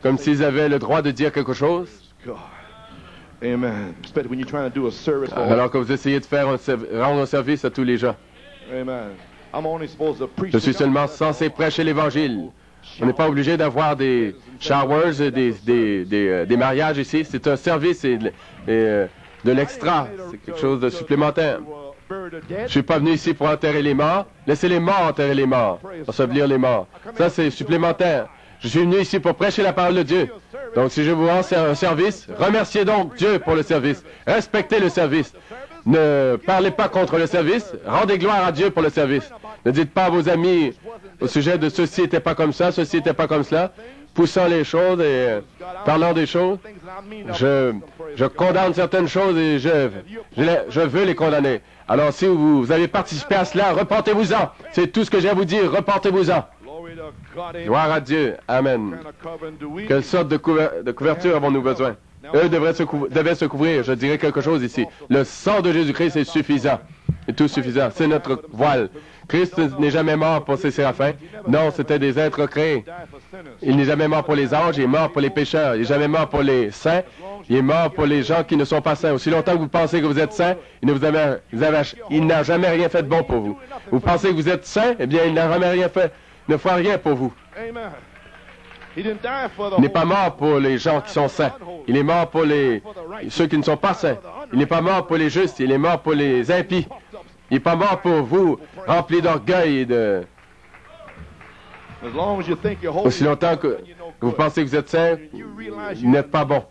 comme s'ils avaient le droit de dire quelque chose. Alors que vous essayez de rendre un service à tous les gens. Je suis seulement censé prêcher l'Évangile. On n'est pas obligé d'avoir des showers, des mariages ici. C'est un service et de l'extra. C'est quelque chose de supplémentaire. Je ne suis pas venu ici pour enterrer les morts. Laissez les morts enterrer les morts, ensevelir les morts. Ça, c'est supplémentaire. Je suis venu ici pour prêcher la parole de Dieu. Donc, si je vous rends un service, remerciez donc Dieu pour le service. Respectez le service. Ne parlez pas contre le service. Rendez gloire à Dieu pour le service. Ne dites pas à vos amis au sujet de ceci n'était pas comme ça, ceci n'était pas comme cela, poussant les choses et parlant des choses. Je condamne certaines choses et je veux les condamner. Alors, si vous avez participé à cela, repentez-vous-en. C'est tout ce que j'ai à vous dire. Repentez-vous-en. Gloire à Dieu. Amen. Quelle sorte de couverture avons-nous besoin? Eux devaient se couvrir. Je dirais quelque chose ici. Le sang de Jésus-Christ est suffisant. C'est tout suffisant. C'est notre voile. Christ n'est jamais mort pour ses séraphins. Non, c'était des êtres créés. Il n'est jamais mort pour les anges. Il est mort pour les pécheurs. Il n'est jamais mort pour les saints. Il est mort pour les gens qui ne sont pas saints. Aussi longtemps que vous pensez que vous êtes saints, il n'a jamais rien fait de bon pour vous. Vous pensez que vous êtes saints, eh bien, il n'a jamais rien fait. Il ne fera rien pour vous. Il n'est pas mort pour les gens qui sont saints. Il est mort pour ceux qui ne sont pas saints. Il n'est pas mort pour les justes. Il est mort pour les impies. Il n'est pas mort pour vous, remplis d'orgueil et de... Aussi longtemps que vous pensez que vous êtes saint, vous n'êtes pas bon.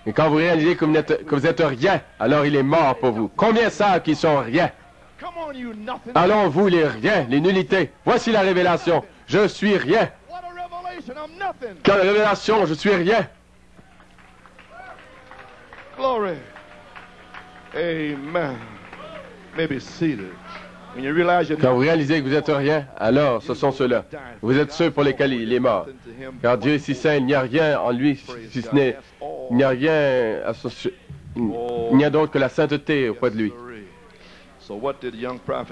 Et quand vous réalisez que vous êtes rien, alors il est mort pour vous. Combien savent qui sont rien? Allons, vous, les riens, les nullités. Voici la révélation. Je suis rien. Quelle révélation, je suis rien. Glory. Amen. Quand vous réalisez que vous êtes rien, alors ce sont ceux-là. Vous êtes ceux pour lesquels il est mort. Car Dieu est si saint, il n'y a rien en lui, si ce n'est... Il n'y a rien il n'y a donc que la sainteté auprès de lui.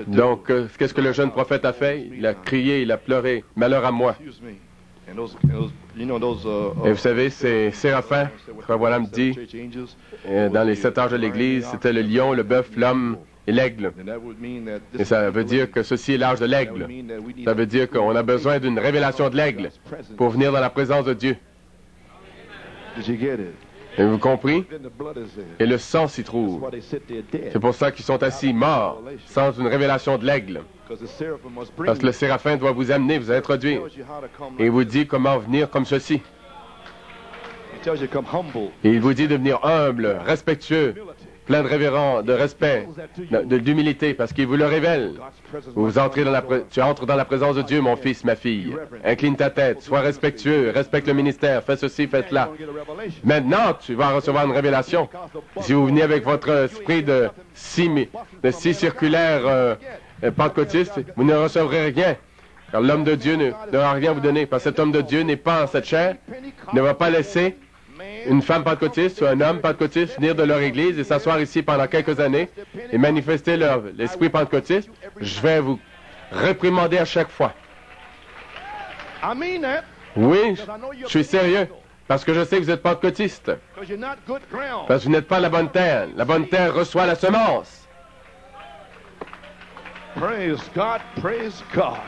Donc, qu'est-ce que le jeune prophète a fait? Il a crié, il a pleuré. Malheur à moi. Et vous savez, ces séraphins, Frère Branham dit, dans les 7 anges de l'Église, c'était le lion, le bœuf, l'homme et l'aigle. Et ça veut dire que ceci est l'âge de l'aigle. Ça veut dire qu'on a besoin d'une révélation de l'aigle pour venir dans la présence de Dieu. Avez-vous compris? Et le sang s'y trouve. C'est pour ça qu'ils sont assis morts, sans une révélation de l'aigle. Parce que le séraphin doit vous amener, vous introduire. Et il vous dit comment venir comme ceci. Et il vous dit de venir humble, respectueux, plein de révérence, de respect, d'humilité, parce qu'il vous le révèle. Tu entres dans la présence de Dieu, mon fils, ma fille. Incline ta tête, sois respectueux, respecte le ministère, fais ceci, fais cela. Maintenant, tu vas recevoir une révélation. Si vous venez avec votre esprit de six circulaires pentecôtistes, vous ne recevrez rien. Car l'homme de Dieu n'aura rien à vous donner. Parce que cet homme de Dieu n'est pas en cette chair, ne va pas laisser une femme pentecôtiste ou un homme pentecôtiste venir de leur église et s'asseoir ici pendant quelques années et manifester l'esprit pentecôtiste. Je vais vous réprimander à chaque fois. Oui, je suis sérieux. Parce que je sais que vous êtes pentecôtiste. Parce que vous n'êtes pas la bonne terre. La bonne terre reçoit la semence. Praise God, praise God.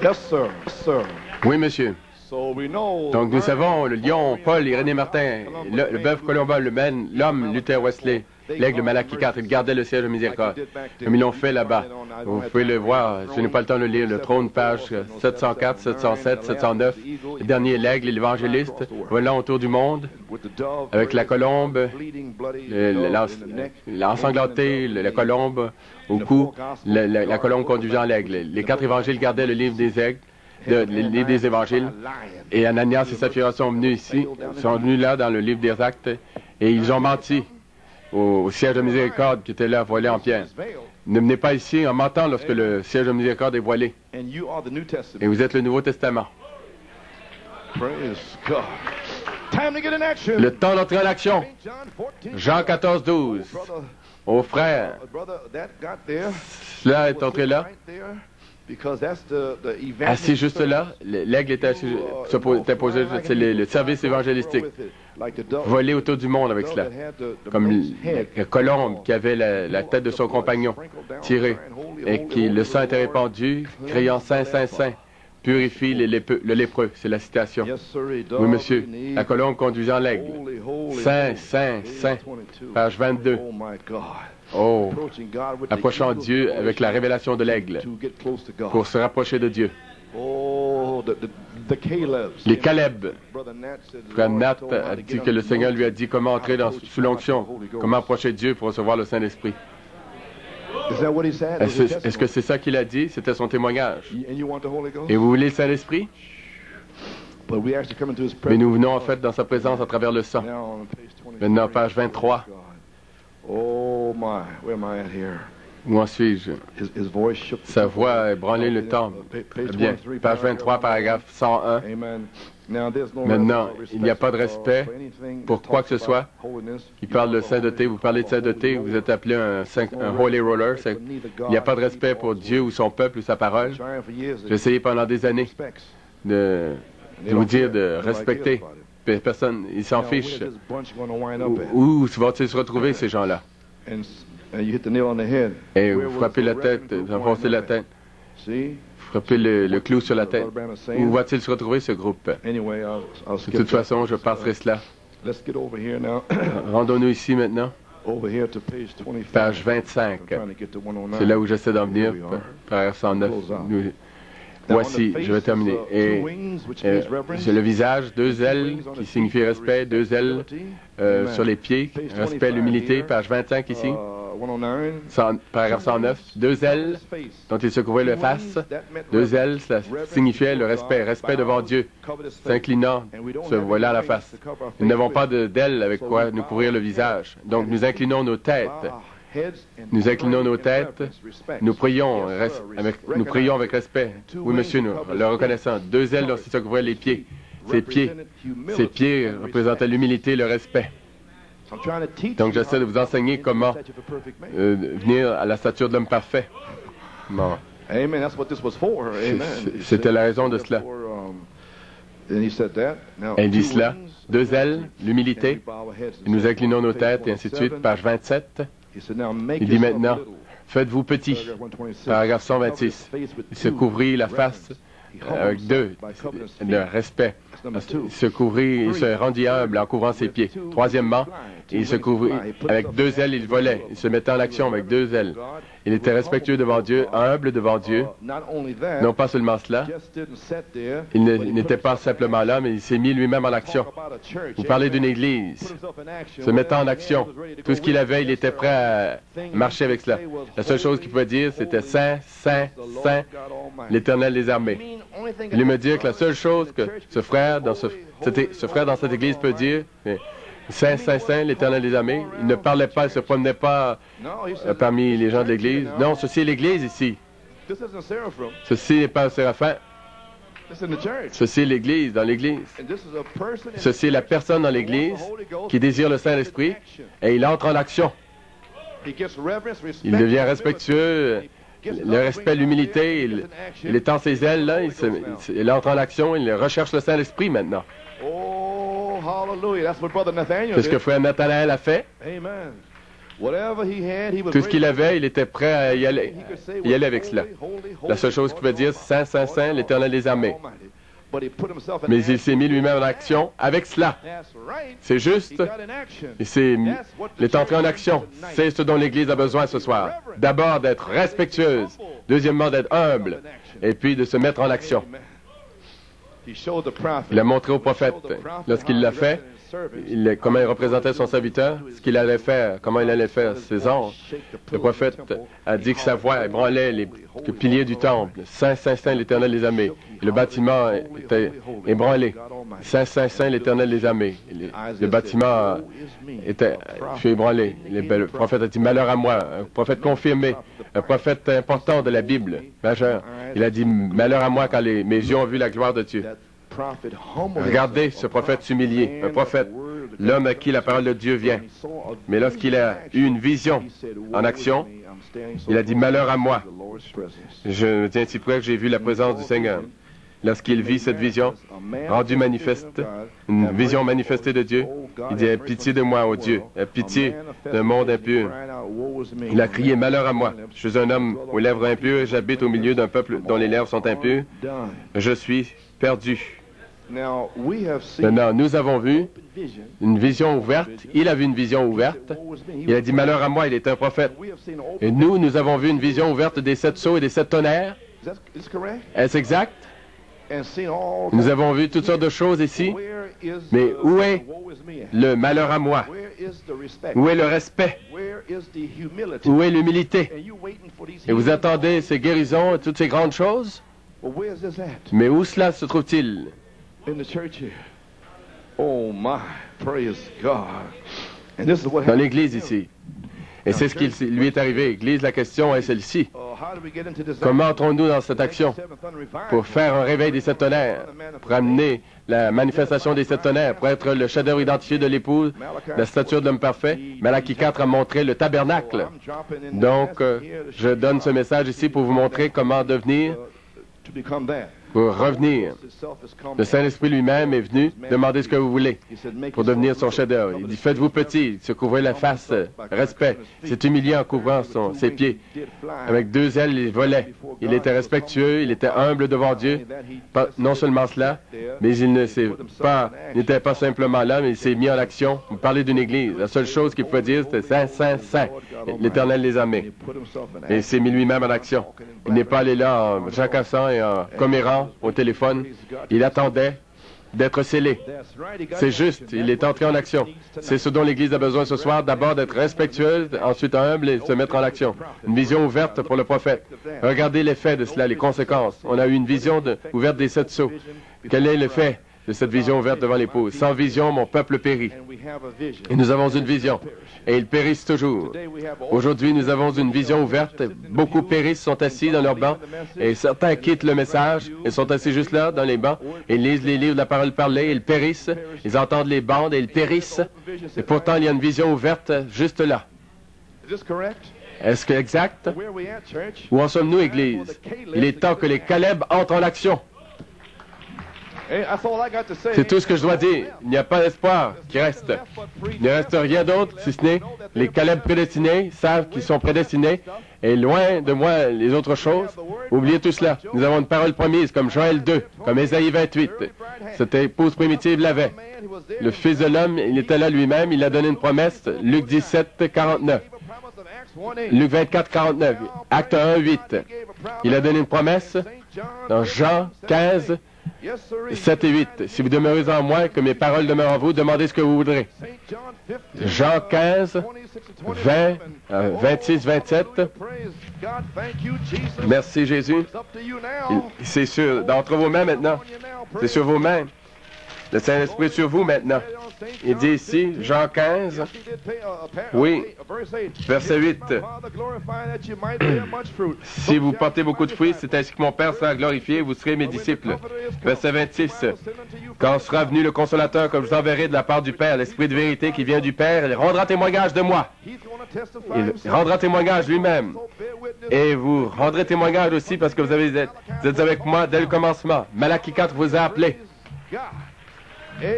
Yes, sir. Yes, sir. Oui, monsieur. Donc, nous savons, le lion, Paul et René Martin, le bœuf Colomba, l'homme, Luther Wesley, l'aigle Malachie IV, ils gardaient le siège de miséricorde, comme ils l'ont fait là-bas. Vous pouvez le voir, je n'ai pas le temps de le lire, le trône, page 704, 707, 709, le dernier, l'aigle et l'évangéliste, volant autour du monde, avec la colombe, l'ensanglanté, la colombe au cou, la colombe conduisant l'aigle. Les 4 évangiles gardaient le livre des aigles, les livres des évangiles. Et Ananias et Saphira sont venus ici, sont venus là dans le livre des Actes, et ils ont menti au siège de miséricorde qui était là, voilé en pierre. Ne venez pas ici en mentant lorsque le siège de miséricorde est voilé. Et vous êtes le Nouveau Testament. Le temps d'entrer en action. Jean 14, 12. Ô frère, cela est entré là. Assis juste là, l'aigle était posé, c'est le service évangélistique. Voler autour du monde avec cela. Comme la colombe qui avait la tête de son compagnon tirée et qui le sang était répandu, criant Saint, Saint, Saint, purifie le lépreux. C'est la citation. Oui, monsieur. La colombe conduisant l'aigle. Saint, Saint, Saint. Page 22. Oh, approchant Dieu avec la révélation de l'aigle pour se rapprocher de Dieu. Les Caleb. Frère Nat a dit que le Seigneur lui a dit comment entrer sous l'onction, comment approcher Dieu pour recevoir le Saint-Esprit. Est-ce que c'est ça qu'il a dit? C'était son témoignage. Et vous voulez le Saint-Esprit? Mais nous venons en fait dans sa présence à travers le sang. Maintenant, page 23. Oh my, where am I at here? Où en suis-je? Sa voix a ébranlé le temple. Bien. Page 23, paragraphe 101. Maintenant, il n'y a pas de respect pour quoi que ce soit. Il parle de sainteté, vous parlez de sainteté, vous êtes appelé un holy roller. Il n'y a pas de respect pour Dieu ou son peuple ou sa parole. J'ai essayé pendant des années de vous dire de respecter. Personne, ils s'en fichent. Où vont-ils se retrouver, ces gens-là? Et vous frappez la tête, vous enfoncez la tête. Vous frappez le clou sur la tête. Où va-t-il se retrouver, ce groupe? De toute façon, je passerai cela. Rendons-nous ici maintenant. Page 25. C'est là où j'essaie d'en venir. Paragraphe 109. Voici, je vais terminer. Et j'ai le visage, 2 ailes, qui signifie respect, 2 ailes sur les pieds, respect, l'humilité, page 25 ici, paragraphe 109, 2 ailes dont il se couvrait la face, 2 ailes, cela signifiait le respect devant Dieu, s'inclinant, se voilant la face. Nous n'avons pas d'ailes avec quoi nous couvrir le visage, donc nous inclinons nos têtes. Nous inclinons nos têtes, nous prions avec respect. Oui, monsieur, nous le reconnaissant. 2 ailes dont il se couvrait les pieds. Ces pieds représentaient l'humilité et le respect. Donc, j'essaie de vous enseigner comment venir à la stature de l'homme parfait. Bon. C'était la raison de cela. Elle dit cela. 2 ailes, l'humilité, nous inclinons nos têtes, et ainsi de suite. Page 27. Il dit maintenant, faites-vous petit. Paragraphe 126. Il se couvrit la face avec 2, le respect. Il se couvrit, il se rendit humble en couvrant ses pieds. Troisièmement, il se couvrit avec 2 ailes, il volait. Il se mettait en action avec 2 ailes. Il était respectueux devant Dieu, humble devant Dieu. Non pas seulement cela, il n'était pas simplement là, mais il s'est mis lui-même en action. Vous parlez d'une église, se mettant en action. Tout ce qu'il avait, il était prêt à marcher avec cela. La seule chose qu'il pouvait dire, c'était Saint, Saint, Saint, l'Éternel des armées. Il me dire que la seule chose que ce frère dans cette église peut dire, Saint, Saint, Saint, l'Éternel des armées. Il ne parlait pas, il ne se promenait pas parmi les gens de l'Église. Non, ceci est l'Église ici. Ceci n'est pas un séraphin. Ceci est l'Église, dans l'Église. Ceci est la personne dans l'Église qui désire le Saint-Esprit et il entre en action. Il devient respectueux, le respect, l'humilité, il étend ses ailes, là, il entre en action, il recherche le Saint-Esprit maintenant. C'est ce que frère Nathanaël a fait. Tout ce qu'il avait, il était prêt à y aller avec cela. La seule chose qu'il pouvait dire, Saint, Saint, Saint, l'Éternel des armées. Mais il s'est mis lui-même en action avec cela. C'est juste. Il est entré en action. C'est ce dont l'Église a besoin ce soir. D'abord d'être respectueuse. Deuxièmement d'être humble. Et puis de se mettre en action. Il a montré au prophète. Lorsqu'il l'a fait, comment il représentait son serviteur, ce qu'il allait faire, comment il allait faire ses anges. Le prophète a dit que sa voix ébranlait les piliers du temple. Saint, Saint, Saint, l'Éternel des armées. Le bâtiment était ébranlé. Saint, Saint, Saint, l'Éternel des armées. Le bâtiment fut ébranlé. Le prophète a dit, malheur à moi, un prophète confirmé, un prophète important de la Bible, majeur. Il a dit, malheur à moi quand mes yeux ont vu la gloire de Dieu. Regardez ce prophète s'humilier, un prophète, l'homme à qui la parole de Dieu vient. Mais lorsqu'il a eu une vision en action, il a dit, malheur à moi. Je me tiens si près que j'ai vu la présence du Seigneur. Lorsqu'il vit cette vision rendue manifeste, une vision manifestée de Dieu, il dit, aie pitié de moi, ô Dieu, aie pitié d'un monde impur. Il a crié, malheur à moi. Je suis un homme aux lèvres impures et j'habite au milieu d'un peuple dont les lèvres sont impures. Je suis perdu. Maintenant, nous avons vu une vision ouverte. Il a vu une vision ouverte. Il a dit, malheur à moi, il est un prophète. Et nous avons vu une vision ouverte des 7 sceaux et des 7 tonnerres. Est-ce exact? Nous avons vu toutes sortes de choses ici. Mais où est le malheur à moi? Où est le respect? Où est l'humilité? Et vous attendez ces guérisons et toutes ces grandes choses? Mais où cela se trouve-t-il? Dans l'Église ici. Et c'est ce qui lui est arrivé. L'Église, la question est celle-ci. Comment entrons-nous dans cette action pour faire un réveil des 7 tonnerres, pour amener la manifestation des 7 tonnerres, pour être le chef-d'œuvre identifié de l'épouse, la stature de l'homme parfait? Malachie 4 a montré le tabernacle. Donc, je donne ce message ici pour vous montrer comment devenir, pour revenir. Le Saint-Esprit lui-même est venu demander ce que vous voulez pour devenir son chef-d'œuvre. Il dit, faites-vous petit, se couvrir la face, respect. Il s'est humilié en couvrant ses pieds. Avec 2 ailes, il volait. Il était respectueux, il était humble devant Dieu. Non seulement cela, mais il n'était pas simplement là, mais il s'est mis en action. Vous parlez d'une église. La seule chose qu'il pouvait dire, c'était Saint, Saint, Saint, l'Éternel les armées. Et il s'est mis lui-même en action. Il n'est pas allé là en jacassant et en commérant au téléphone. Il attendait d'être scellé. C'est juste, il est entré en action. C'est ce dont l'Église a besoin ce soir, d'abord d'être respectueuse, ensuite humble et se mettre en action. Une vision ouverte pour le prophète. Regardez l'effet de cela, les conséquences. On a eu une vision ouverte des 7 sceaux. Quel est l'effet de cette vision ouverte devant l'épouse? Sans vision, mon peuple périt. Et nous avons une vision. Et ils périssent toujours. Aujourd'hui, nous avons une vision ouverte. Beaucoup périssent, sont assis dans leurs bancs. Et certains quittent le message. Ils sont assis juste là, dans les bancs. Et ils lisent les livres de la parole parlée. Ils périssent. Ils entendent les bandes et ils périssent. Et pourtant, il y a une vision ouverte juste là. Est-ce que exact? Où en sommes-nous, Église? Il est temps que les Caleb entrent en action. C'est tout ce que je dois dire. Il n'y a pas d'espoir qui reste. Il ne reste rien d'autre, si ce n'est les Caleb prédestinés savent qu'ils sont prédestinés. Et loin de moi les autres choses, oubliez tout cela. Nous avons une parole promise, comme Joël 2, comme Ésaïe 28. Cette épouse primitive l'avait. Le Fils de l'homme, il était là lui-même, il a donné une promesse, Luc 17, 49. Luc 24, 49. Acte 1, 8. Il a donné une promesse dans Jean 15, 7 et 8. Si vous demeurez en moi et que mes paroles demeurent en vous, demandez ce que vous voudrez. Jean 15, 20, 26, 27. Merci Jésus. C'est d'entre vos mains maintenant. C'est sur vos mains. Le Saint-Esprit est sur vous maintenant. Il dit ici, Jean 15, oui, verset 8. Si vous portez beaucoup de fruits, c'est ainsi que mon Père sera glorifié, vous serez mes disciples. Verset 26. Quand sera venu le Consolateur, comme je vous enverrai de la part du Père, l'Esprit de vérité qui vient du Père, il rendra témoignage de moi. Il rendra témoignage lui-même. Et vous rendrez témoignage aussi parce que vous êtes avec moi dès le commencement. Malachie 4 vous a appelé. Amen.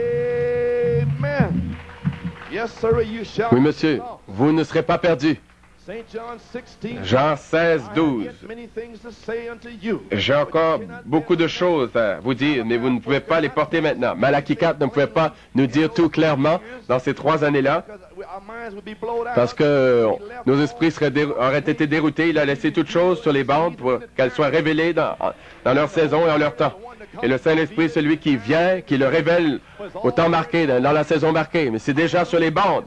Oui, monsieur, vous ne serez pas perdus. Jean 16, 12. J'ai encore beaucoup de choses à vous dire, mais vous ne pouvez pas les porter maintenant. Malachie 4 ne pouvait pas nous dire tout clairement dans ces 3 années-là, parce que nos esprits auraient été déroutés. Il a laissé toutes choses sur les bandes pour qu'elles soient révélées dans leur saison et en leur temps. Et le Saint-Esprit est celui qui vient, qui le révèle au temps marqué, dans la saison marquée. Mais c'est déjà sur les bandes.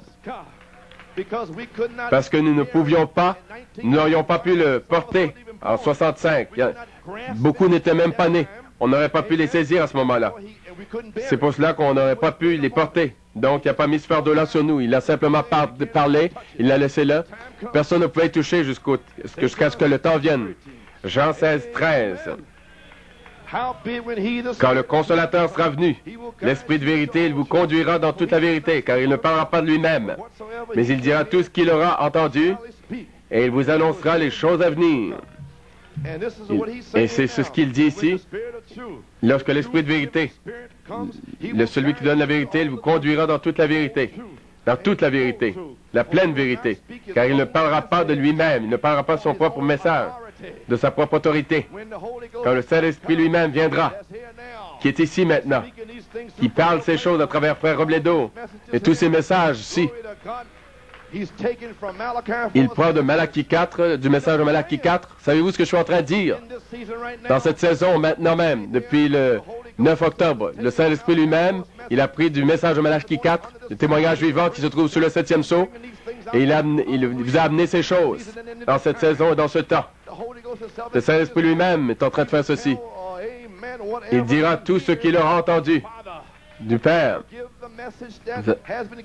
Parce que nous ne pouvions pas, nous n'aurions pas pu le porter en 65. Beaucoup n'étaient même pas nés. On n'aurait pas pu les saisir à ce moment-là. C'est pour cela qu'on n'aurait pas pu les porter. Donc, il n'a pas mis ce fardeau-là sur nous. Il a simplement parlé, il l'a laissé là. Personne ne pouvait y toucher jusqu'à ce que le temps vienne. Jean 16, 13. Quand le Consolateur sera venu, l'Esprit de vérité, il vous conduira dans toute la vérité, car il ne parlera pas de lui-même, mais il dira tout ce qu'il aura entendu, et il vous annoncera les choses à venir. Et c'est ce qu'il dit ici. Lorsque l'Esprit de vérité, celui qui donne la vérité, il vous conduira dans toute la vérité. Dans toute la vérité, la pleine vérité, car il ne parlera pas de lui-même, il ne parlera pas de son propre message, de sa propre autorité. Quand le Saint-Esprit lui-même viendra, qui est ici maintenant, qui parle ces choses à travers Frère Robledo et tous ces messages ici, il prend de Malachie 4, du message de Malachie 4. Savez-vous ce que je suis en train de dire? Dans cette saison, maintenant même, depuis le 9 octobre, le Saint-Esprit lui-même, il a pris du message de Malachie 4, le témoignage vivant qui se trouve sur le 7e sceau, et il vous a amené ces choses dans cette saison et dans ce temps. Le Saint-Esprit lui-même est en train de faire ceci. Il dira tout ce qu'il aura entendu du Père.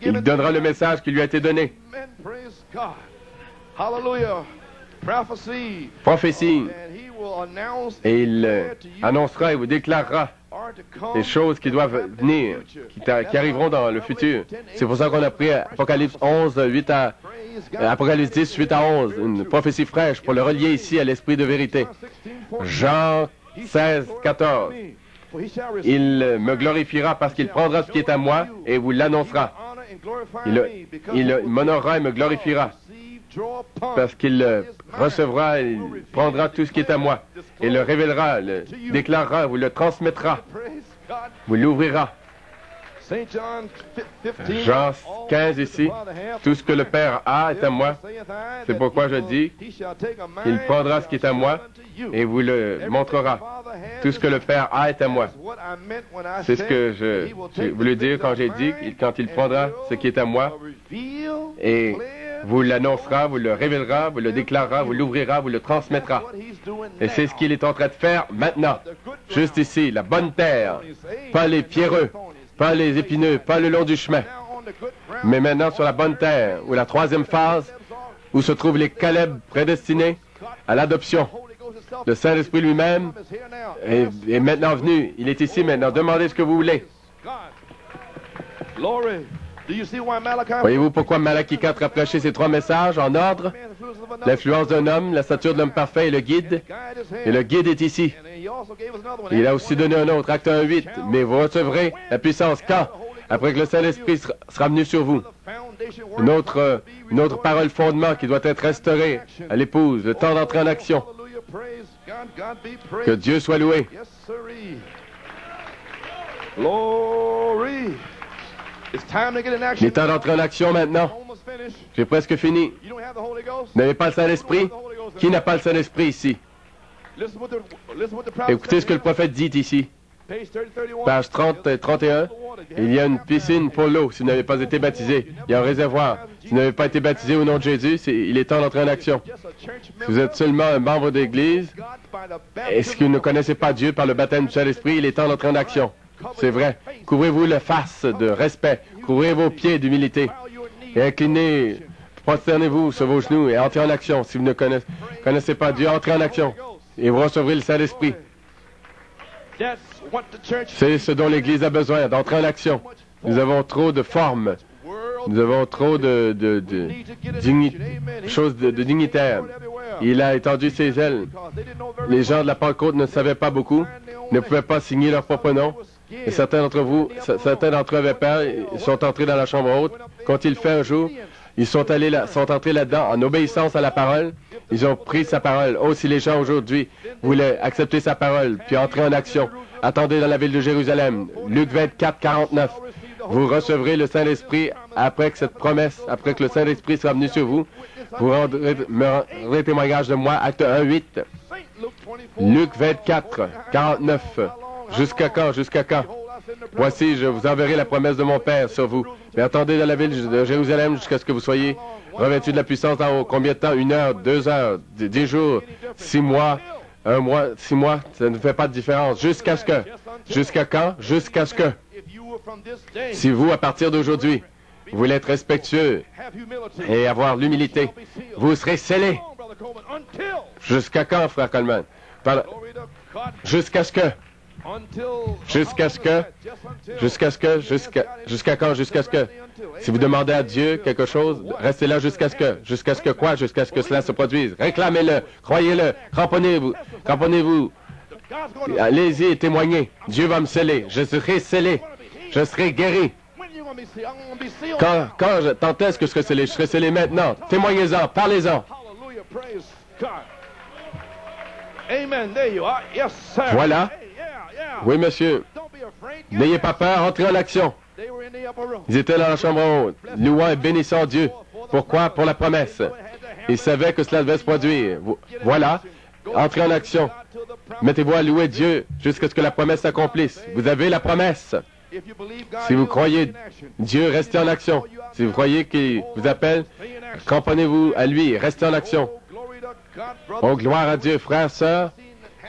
Il donnera le message qui lui a été donné. Prophétie. Et il annoncera et vous déclarera des choses qui doivent venir, qui arriveront dans le futur. C'est pour ça qu'on a pris Apocalypse 11, 8 à Apocalypse 10, 8 à 11, une prophétie fraîche pour le relier ici à l'Esprit de vérité. Jean 16, 14. Il me glorifiera parce qu'il prendra ce qui est à moi et vous l'annoncera. Il m'honorera et me glorifiera parce qu'il recevra et prendra tout ce qui est à moi et le révélera, le déclarera, vous le transmettra, vous l'ouvrira. Jean 15 ici, tout ce que le Père a est à moi. C'est pourquoi je dis, il prendra ce qui est à moi et vous le montrera. Tout ce que le Père a est à moi. C'est ce que je voulais dire quand j'ai dit, quand il prendra ce qui est à moi et vous l'annoncera, vous le révélera, vous le déclarera, vous l'ouvrira, vous le transmettra. Et c'est ce qu'il est en train de faire maintenant. Juste ici, la bonne terre, pas les pierreux, pas les épineux, pas le long du chemin, mais maintenant sur la bonne terre, où la troisième phase, où se trouvent les Caleb prédestinés à l'adoption. Le Saint-Esprit lui-même est maintenant venu. Il est ici maintenant. Demandez ce que vous voulez. Voyez-vous pourquoi Malachie 4 a prêché ces trois messages en ordre? L'influence d'un homme, la stature de l'homme parfait et le guide. Et le guide est ici. Il a aussi donné un autre, Acte 1:8. Mais vous recevrez la puissance quand? Après que le Saint-Esprit sera venu sur vous. Une autre parole fondement qui doit être restaurée à l'épouse, le temps d'entrer en action. Que Dieu soit loué. Il est temps d'entrer en action maintenant. J'ai presque fini. Vous n'avez pas le Saint-Esprit? Qui n'a pas le Saint-Esprit ici? Écoutez ce que le prophète dit ici. Page 30 et 31. Il y a une piscine pour l'eau si vous n'avez pas été baptisé. Il y a un réservoir. Si vous n'avez pas été baptisé au nom de Jésus, il est temps d'entrer en action. Si vous êtes seulement un membre d'Église, est-ce que vous ne connaissez pas Dieu par le baptême du Saint-Esprit? Il est temps d'entrer en action. C'est vrai. Couvrez-vous la face de respect. Couvrez vos pieds d'humilité. Et inclinez, prosternez-vous sur vos genoux et entrez en action. Si vous ne connaissez pas Dieu, entrez en action. Et vous recevrez le Saint-Esprit. C'est ce dont l'Église a besoin, d'entrer en action. Nous avons trop de formes. Nous avons trop de choses de dignitaires. Il a étendu ses ailes. Les gens de la Pentecôte ne savaient pas beaucoup, ne pouvaient pas signer leur propre nom. Et certains d'entre eux avaient peur, ils sont entrés dans la chambre haute. Qu'ont-ils fait un jour? Ils sont entrés là-dedans en obéissance à la parole. Ils ont pris sa parole. Oh, si les gens aujourd'hui voulaient accepter sa parole, puis entrer en action. Attendez dans la ville de Jérusalem. Luc 24, 49. Vous recevrez le Saint-Esprit après que cette promesse, après que le Saint-Esprit sera venu sur vous. Vous me rendrez témoignage de moi. Acte 1, 8. Luc 24, 49. Jusqu'à quand? Jusqu'à quand? Voici, je vous enverrai la promesse de mon Père sur vous. Mais attendez dans la ville de Jérusalem jusqu'à ce que vous soyez revêtus de la puissance d'en haut. Combien de temps? 1 heure, 2 heures, 10 jours, 6 mois, 1 mois, 6 mois? Ça ne fait pas de différence. Jusqu'à ce que? Jusqu'à quand? Jusqu'à ce que? Si vous, à partir d'aujourd'hui, vous voulez être respectueux et avoir l'humilité, vous serez scellés. Jusqu'à quand, frère Coleman? Jusqu'à ce que? Jusqu'à ce que? Jusqu'à ce que? Jusqu'à quand? Jusqu'à ce que? Si vous demandez à Dieu quelque chose, restez là jusqu'à ce que? Jusqu'à ce que quoi? Jusqu'à ce que cela se produise. Réclamez-le, croyez-le, cramponnez-vous, cramponnez-vous. Allez-y et témoignez. Dieu va me sceller. Je serai scellé. Je serai guéri. Quand est-ce que je serai scellé? Je serai scellé maintenant. Témoignez-en, parlez-en. Voilà. Oui, monsieur. N'ayez pas peur, entrez en action. Ils étaient dans la chambre haute, louant et bénissant Dieu. Pourquoi? Pour la promesse. Ils savaient que cela devait se produire. Voilà. Entrez en action. Mettez-vous à louer Dieu jusqu'à ce que la promesse s'accomplisse. Vous avez la promesse. Si vous croyez Dieu, restez en action. Si vous croyez qu'il vous appelle, cramponnez-vous à lui, restez en action. Oh, gloire à Dieu, frères, sœurs.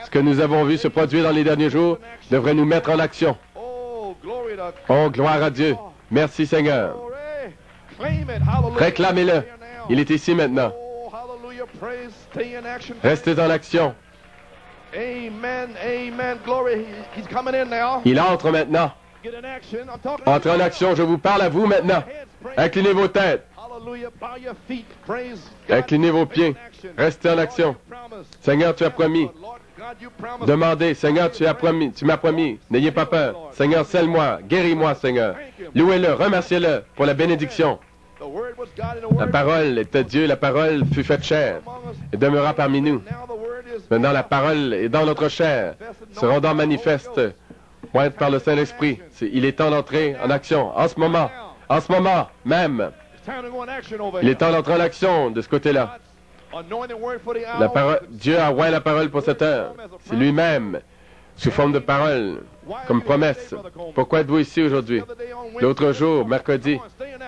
Ce que nous avons vu se produire dans les derniers jours devrait nous mettre en action. Oh, gloire à Dieu. Merci, Seigneur. Réclamez-le. Il est ici maintenant. Restez en action. Il entre maintenant. Entrez en action. Je vous parle à vous maintenant. Inclinez vos têtes. Inclinez vos pieds. Restez en action. Seigneur, tu as promis. Demandez, Seigneur, tu m'as promis. N'ayez pas peur. Seigneur, scelle-moi. Guéris-moi, Seigneur. Louez-le, remerciez-le pour la bénédiction. La parole était Dieu, la parole fut faite chair et demeura parmi nous. Maintenant, la parole est dans notre chair, se rendant manifeste, pointe par le Saint-Esprit. Il est temps d'entrer en action, en ce moment même. Il est temps d'entrer en action de ce côté-là. Dieu a oint la parole pour cette heure. C'est lui-même, sous forme de parole, comme promesse. Pourquoi êtes-vous ici aujourd'hui? L'autre jour, mercredi.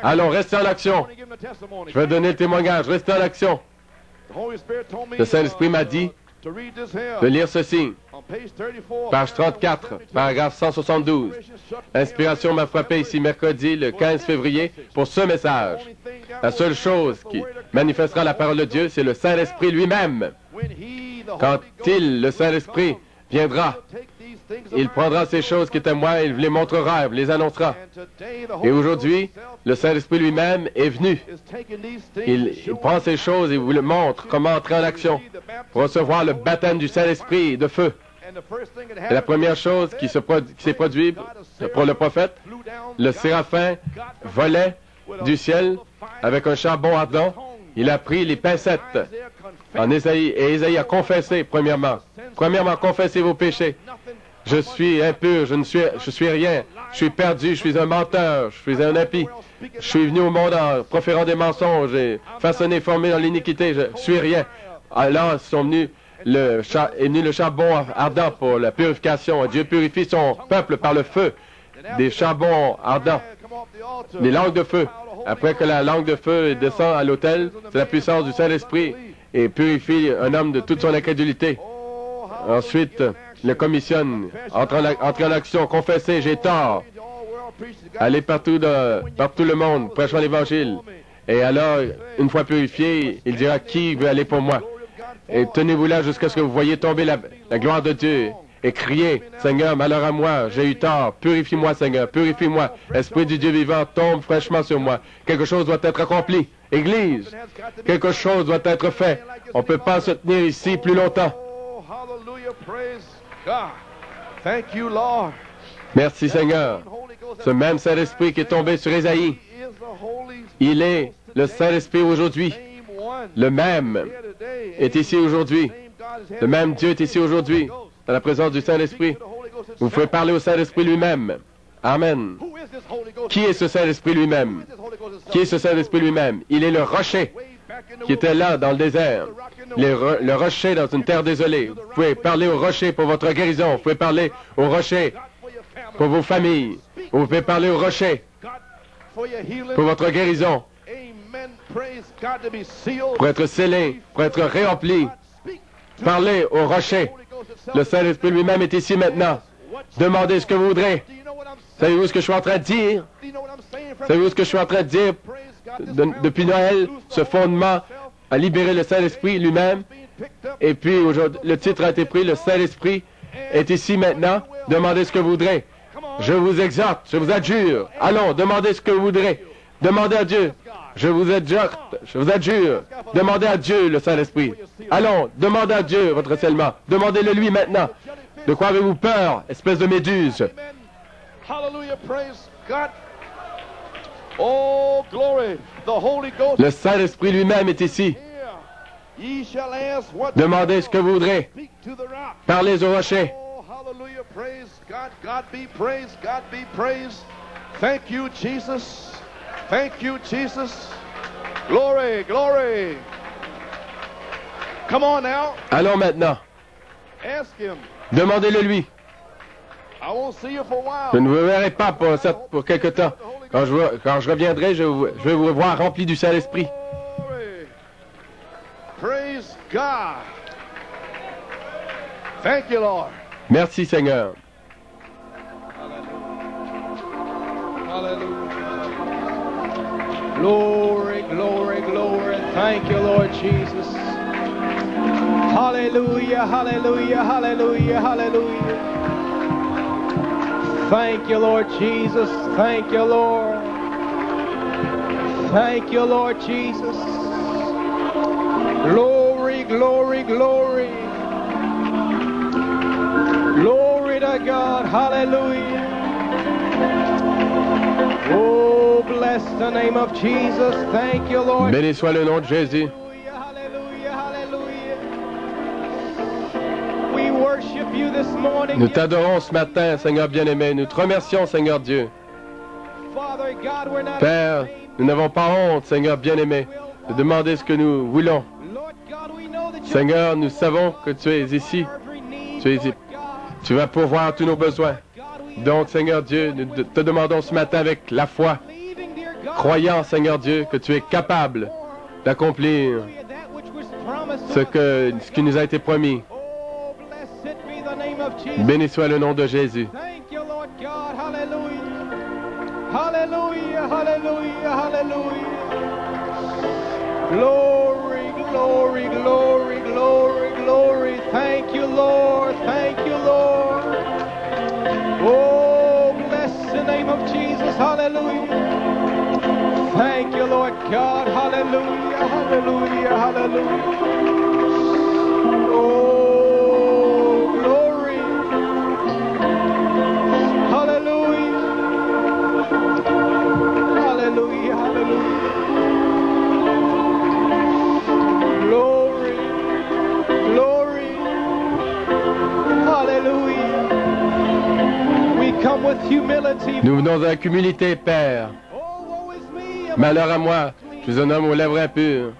Allons, restez en action. Je vais donner le témoignage. Restez en action. Le Saint-Esprit m'a dit de lire ceci. Page 34, paragraphe 172. L'inspiration m'a frappé ici mercredi, le 15 février, pour ce message. La seule chose qui manifestera la parole de Dieu, c'est le Saint-Esprit lui-même. Quand le Saint-Esprit, viendra, il prendra ces choses qui étaient moi, il vous les montrera, il vous les annoncera. Et aujourd'hui, le Saint-Esprit lui-même est venu. Il prend ces choses et vous le montre comment entrer en action pour recevoir le baptême du Saint-Esprit de feu. Et la première chose qui s'est produite pour le prophète, le séraphin volait du ciel avec un charbon ardent. Il a pris les pincettes en Ésaïe, et Ésaïe a confessé, premièrement, confessez vos péchés. Je suis impur, je suis rien, je suis perdu, je suis un menteur, je suis un impie. Je suis venu au monde en proférant des mensonges et façonné, formé dans l'iniquité, je suis rien. Alors est venu le charbon ardent pour la purification. Dieu purifie son peuple par le feu, des charbons ardents, les langues de feu. Après que la langue de feu descend à l'autel, c'est la puissance du Saint-Esprit et purifie un homme de toute son incrédulité. Ensuite, le commissionne, entrez en action, confessez, j'ai tort. Allez partout le monde, prêchant l'Évangile. Et alors, une fois purifié, il dira qui veut aller pour moi. Et tenez-vous là jusqu'à ce que vous voyez tomber la gloire de Dieu. Et criez, Seigneur, malheur à moi, j'ai eu tort, purifie-moi, Seigneur, purifie-moi. Esprit du Dieu vivant, tombe fraîchement sur moi. Quelque chose doit être accompli. Église, quelque chose doit être fait. On ne peut pas se tenir ici plus longtemps. Merci, Seigneur. Ce même Saint-Esprit qui est tombé sur Ésaïe, il est le Saint-Esprit aujourd'hui. Le même est ici aujourd'hui. Le même Dieu est ici aujourd'hui, dans la présence du Saint-Esprit. Vous pouvez parler au Saint-Esprit lui-même. Amen. Qui est ce Saint-Esprit lui-même? Qui est ce Saint-Esprit lui-même? Il est le rocher. qui était là dans le désert, le rocher dans une terre désolée. Vous pouvez parler au rocher pour votre guérison. Vous pouvez parler au rocher pour vos familles. Vous pouvez parler au rocher pour votre guérison, pour être scellé, pour être réempli. Parlez au rocher. Le Saint-Esprit lui-même est ici maintenant. Demandez ce que vous voudrez. Savez-vous ce que je suis en train de dire? Savez-vous ce que je suis en train de dire? Depuis Noël, ce fondement a libéré le Saint-Esprit lui-même. Et puis, aujourd'hui, le titre a été pris, le Saint-Esprit est ici maintenant. Demandez ce que vous voudrez. Je vous exhorte, je vous adjure. Allons, demandez ce que vous voudrez. Demandez à Dieu. Je vous exhorte, je vous adjure. Demandez à Dieu le Saint-Esprit. Allons, demandez à Dieu votre scellement. Demandez-le lui maintenant. De quoi avez-vous peur, espèce de méduse? Hallelujah, praise God. Oh, glory. The Holy Ghost. Le Saint-Esprit lui-même est ici. Ye shall ask what Demandez ce que vous voudrez. speak to the rock. Parlez au rocher. Oh, hallelujah, praise God. God be praised. God be praised. Thank you, Jesus. Thank you, Jesus. Glory, glory. Come on now. Allons maintenant. Ask him. Demandez-le lui. I won't see you for a while. Je ne vous verrai pas pour quelque temps. Quand je reviendrai, je vais vous voir rempli du Saint-Esprit. Glory. Praise God. Thank you, Lord. Merci Seigneur. Hallelujah. Glory, glory, glory. Thank you, Lord Jesus. Hallelujah, hallelujah, hallelujah, hallelujah. Thank you, Lord Jesus. Thank you, Lord. Thank you, Lord Jesus. Glory, glory, glory. Glory to God. Hallelujah. Oh, bless the name of Jesus. Thank you, Lord. Béni soit le nom de Jésus. Hallelujah, hallelujah, hallelujah. We worship you this morning. Nous t'adorons ce matin, Seigneur bien-aimé. Nous te remercions, Seigneur Dieu. Father God, we're not Père, nous n'avons pas honte, Seigneur bien-aimé, de demander ce que nous voulons. Lord God, we know that you're Seigneur, nous savons que tu es ici. every need, Tu es ici. Lord God. Tu vas pourvoir tous nos besoins. God, we Donc, Seigneur Dieu, nous te demandons ce matin avec la foi, believing, dear God, croyant, Seigneur Dieu, que tu es capable d'accomplir that which was promised ce to us. qui nous a été promis. Oh, blessed be the name of Jesus. Béni soit le nom de Jésus. Thank you, Lord God. Hallelujah. Hallelujah, hallelujah, hallelujah. Glory, glory, glory, glory, glory. Thank you, Lord. Thank you, Lord. Oh, bless the name of Jesus. Hallelujah. Thank you, Lord God. Hallelujah, hallelujah, hallelujah. Oh, glory. Hallelujah. Hallelujah, hallelujah. Glory, glory. Hallelujah. We come with humility. Nous venons avec humilité, Père. Oh, woe is me. Malheur à moi, je suis un homme aux lèvres impures.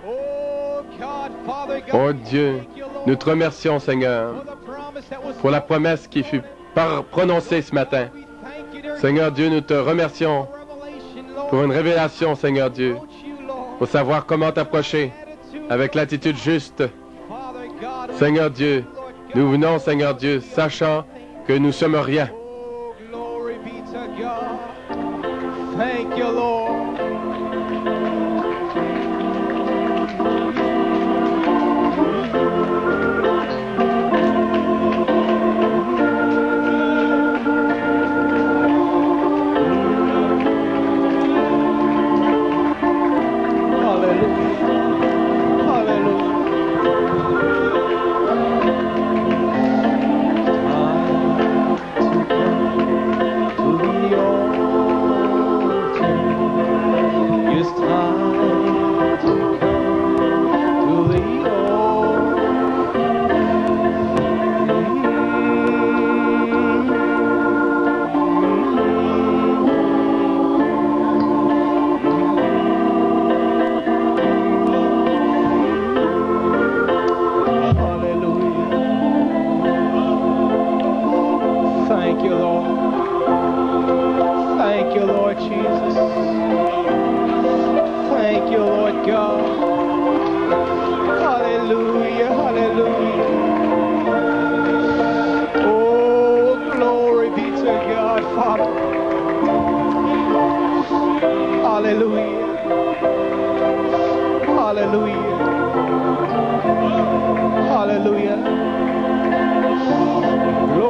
Oh, God, Father God. Oh Dieu, Thank you, Lord, nous te remercions, Seigneur, for the promise that was pour la promesse qui fut prononcée ce matin. We thank you, dear Seigneur Dieu, nous te remercions God, for revelation, Lord. pour une révélation, Seigneur Dieu, Approach you, Lord. pour savoir comment t'approcher Attitude, avec l'attitude juste. Father God. Seigneur Dieu, Lord God. nous venons, Seigneur Dieu, sachant que nous sommes rien. Oh, glory be to God. Thank you, Lord. Hallelujah. Hallelujah. Lord. Thank you, Lord Jesus. Thank you, Lord God. Hallelujah, hallelujah. Oh, glory be to God, Father. Hallelujah. Hallelujah. Hallelujah. Glory.